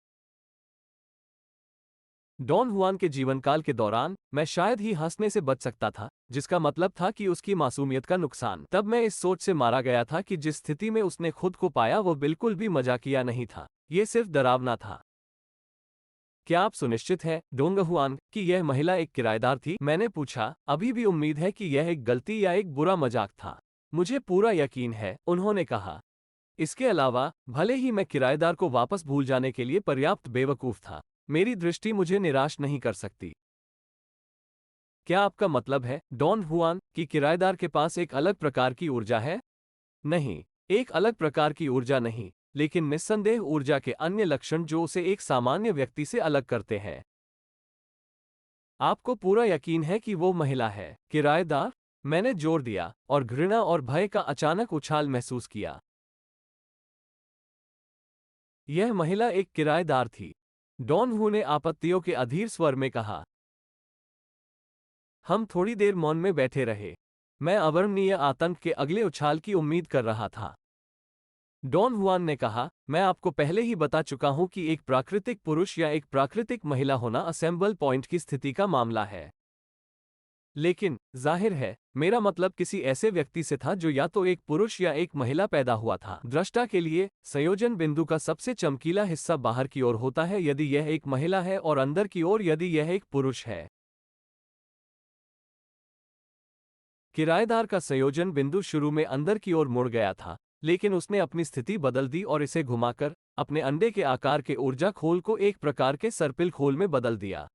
डॉन हुआन के जीवनकाल के दौरान मैं शायद ही हंसने से बच सकता था, जिसका मतलब था कि उसकी मासूमियत का नुकसान। तब मैं इस सोच से मारा गया था कि जिस स्थिति में उसने खुद को पाया वो बिल्कुल भी मजाकिया नहीं था, ये सिर्फ डरावना था। क्या आप सुनिश्चित हैं, डोंग हुआन, कि यह महिला एक किराएदार थी? मैंने पूछा। अभी भी उम्मीद है कि यह एक गलती या एक बुरा मजाक था। मुझे पूरा यकीन है, उन्होंने कहा। इसके अलावा, भले ही मैं किराएदार को वापस भूल जाने के लिए पर्याप्त बेवकूफ था, मेरी दृष्टि मुझे निराश नहीं कर सकती। क्या आपका मतलब है, डॉन हुआन, कि किराएदार के पास एक अलग प्रकार की ऊर्जा है? नहीं, एक अलग प्रकार की ऊर्जा नहीं, लेकिन निस्संदेह ऊर्जा के अन्य लक्षण जो उसे एक सामान्य व्यक्ति से अलग करते हैं। आपको पूरा यकीन है कि वो महिला है? किराएदार? मैंने जोर दिया और घृणा और भय का अचानक उछाल महसूस किया। यह महिला एक किराएदार थी, डॉन हू ने आपत्तियों के अधीर स्वर में कहा। हम थोड़ी देर मौन में बैठे रहे। मैं अवर्णनीय आतंक के अगले उछाल की उम्मीद कर रहा था। डॉन हुआन ने कहा, मैं आपको पहले ही बता चुका हूं कि एक प्राकृतिक पुरुष या एक प्राकृतिक महिला होना असेंबल पॉइंट की स्थिति का मामला है। लेकिन जाहिर है, मेरा मतलब किसी ऐसे व्यक्ति से था जो या तो एक पुरुष या एक महिला पैदा हुआ था। दृष्टा के लिए, संयोजन बिंदु का सबसे चमकीला हिस्सा बाहर की ओर होता है यदि यह एक महिला है और अंदर की ओर यदि यह एक पुरुष है। किराएदार का संयोजन बिंदु शुरू में अंदर की ओर मुड़ गया था, लेकिन उसने अपनी स्थिति बदल दी और इसे घुमाकर अपने अंडे के आकार के ऊर्जा खोल को एक प्रकार के सर्पिल खोल में बदल दिया।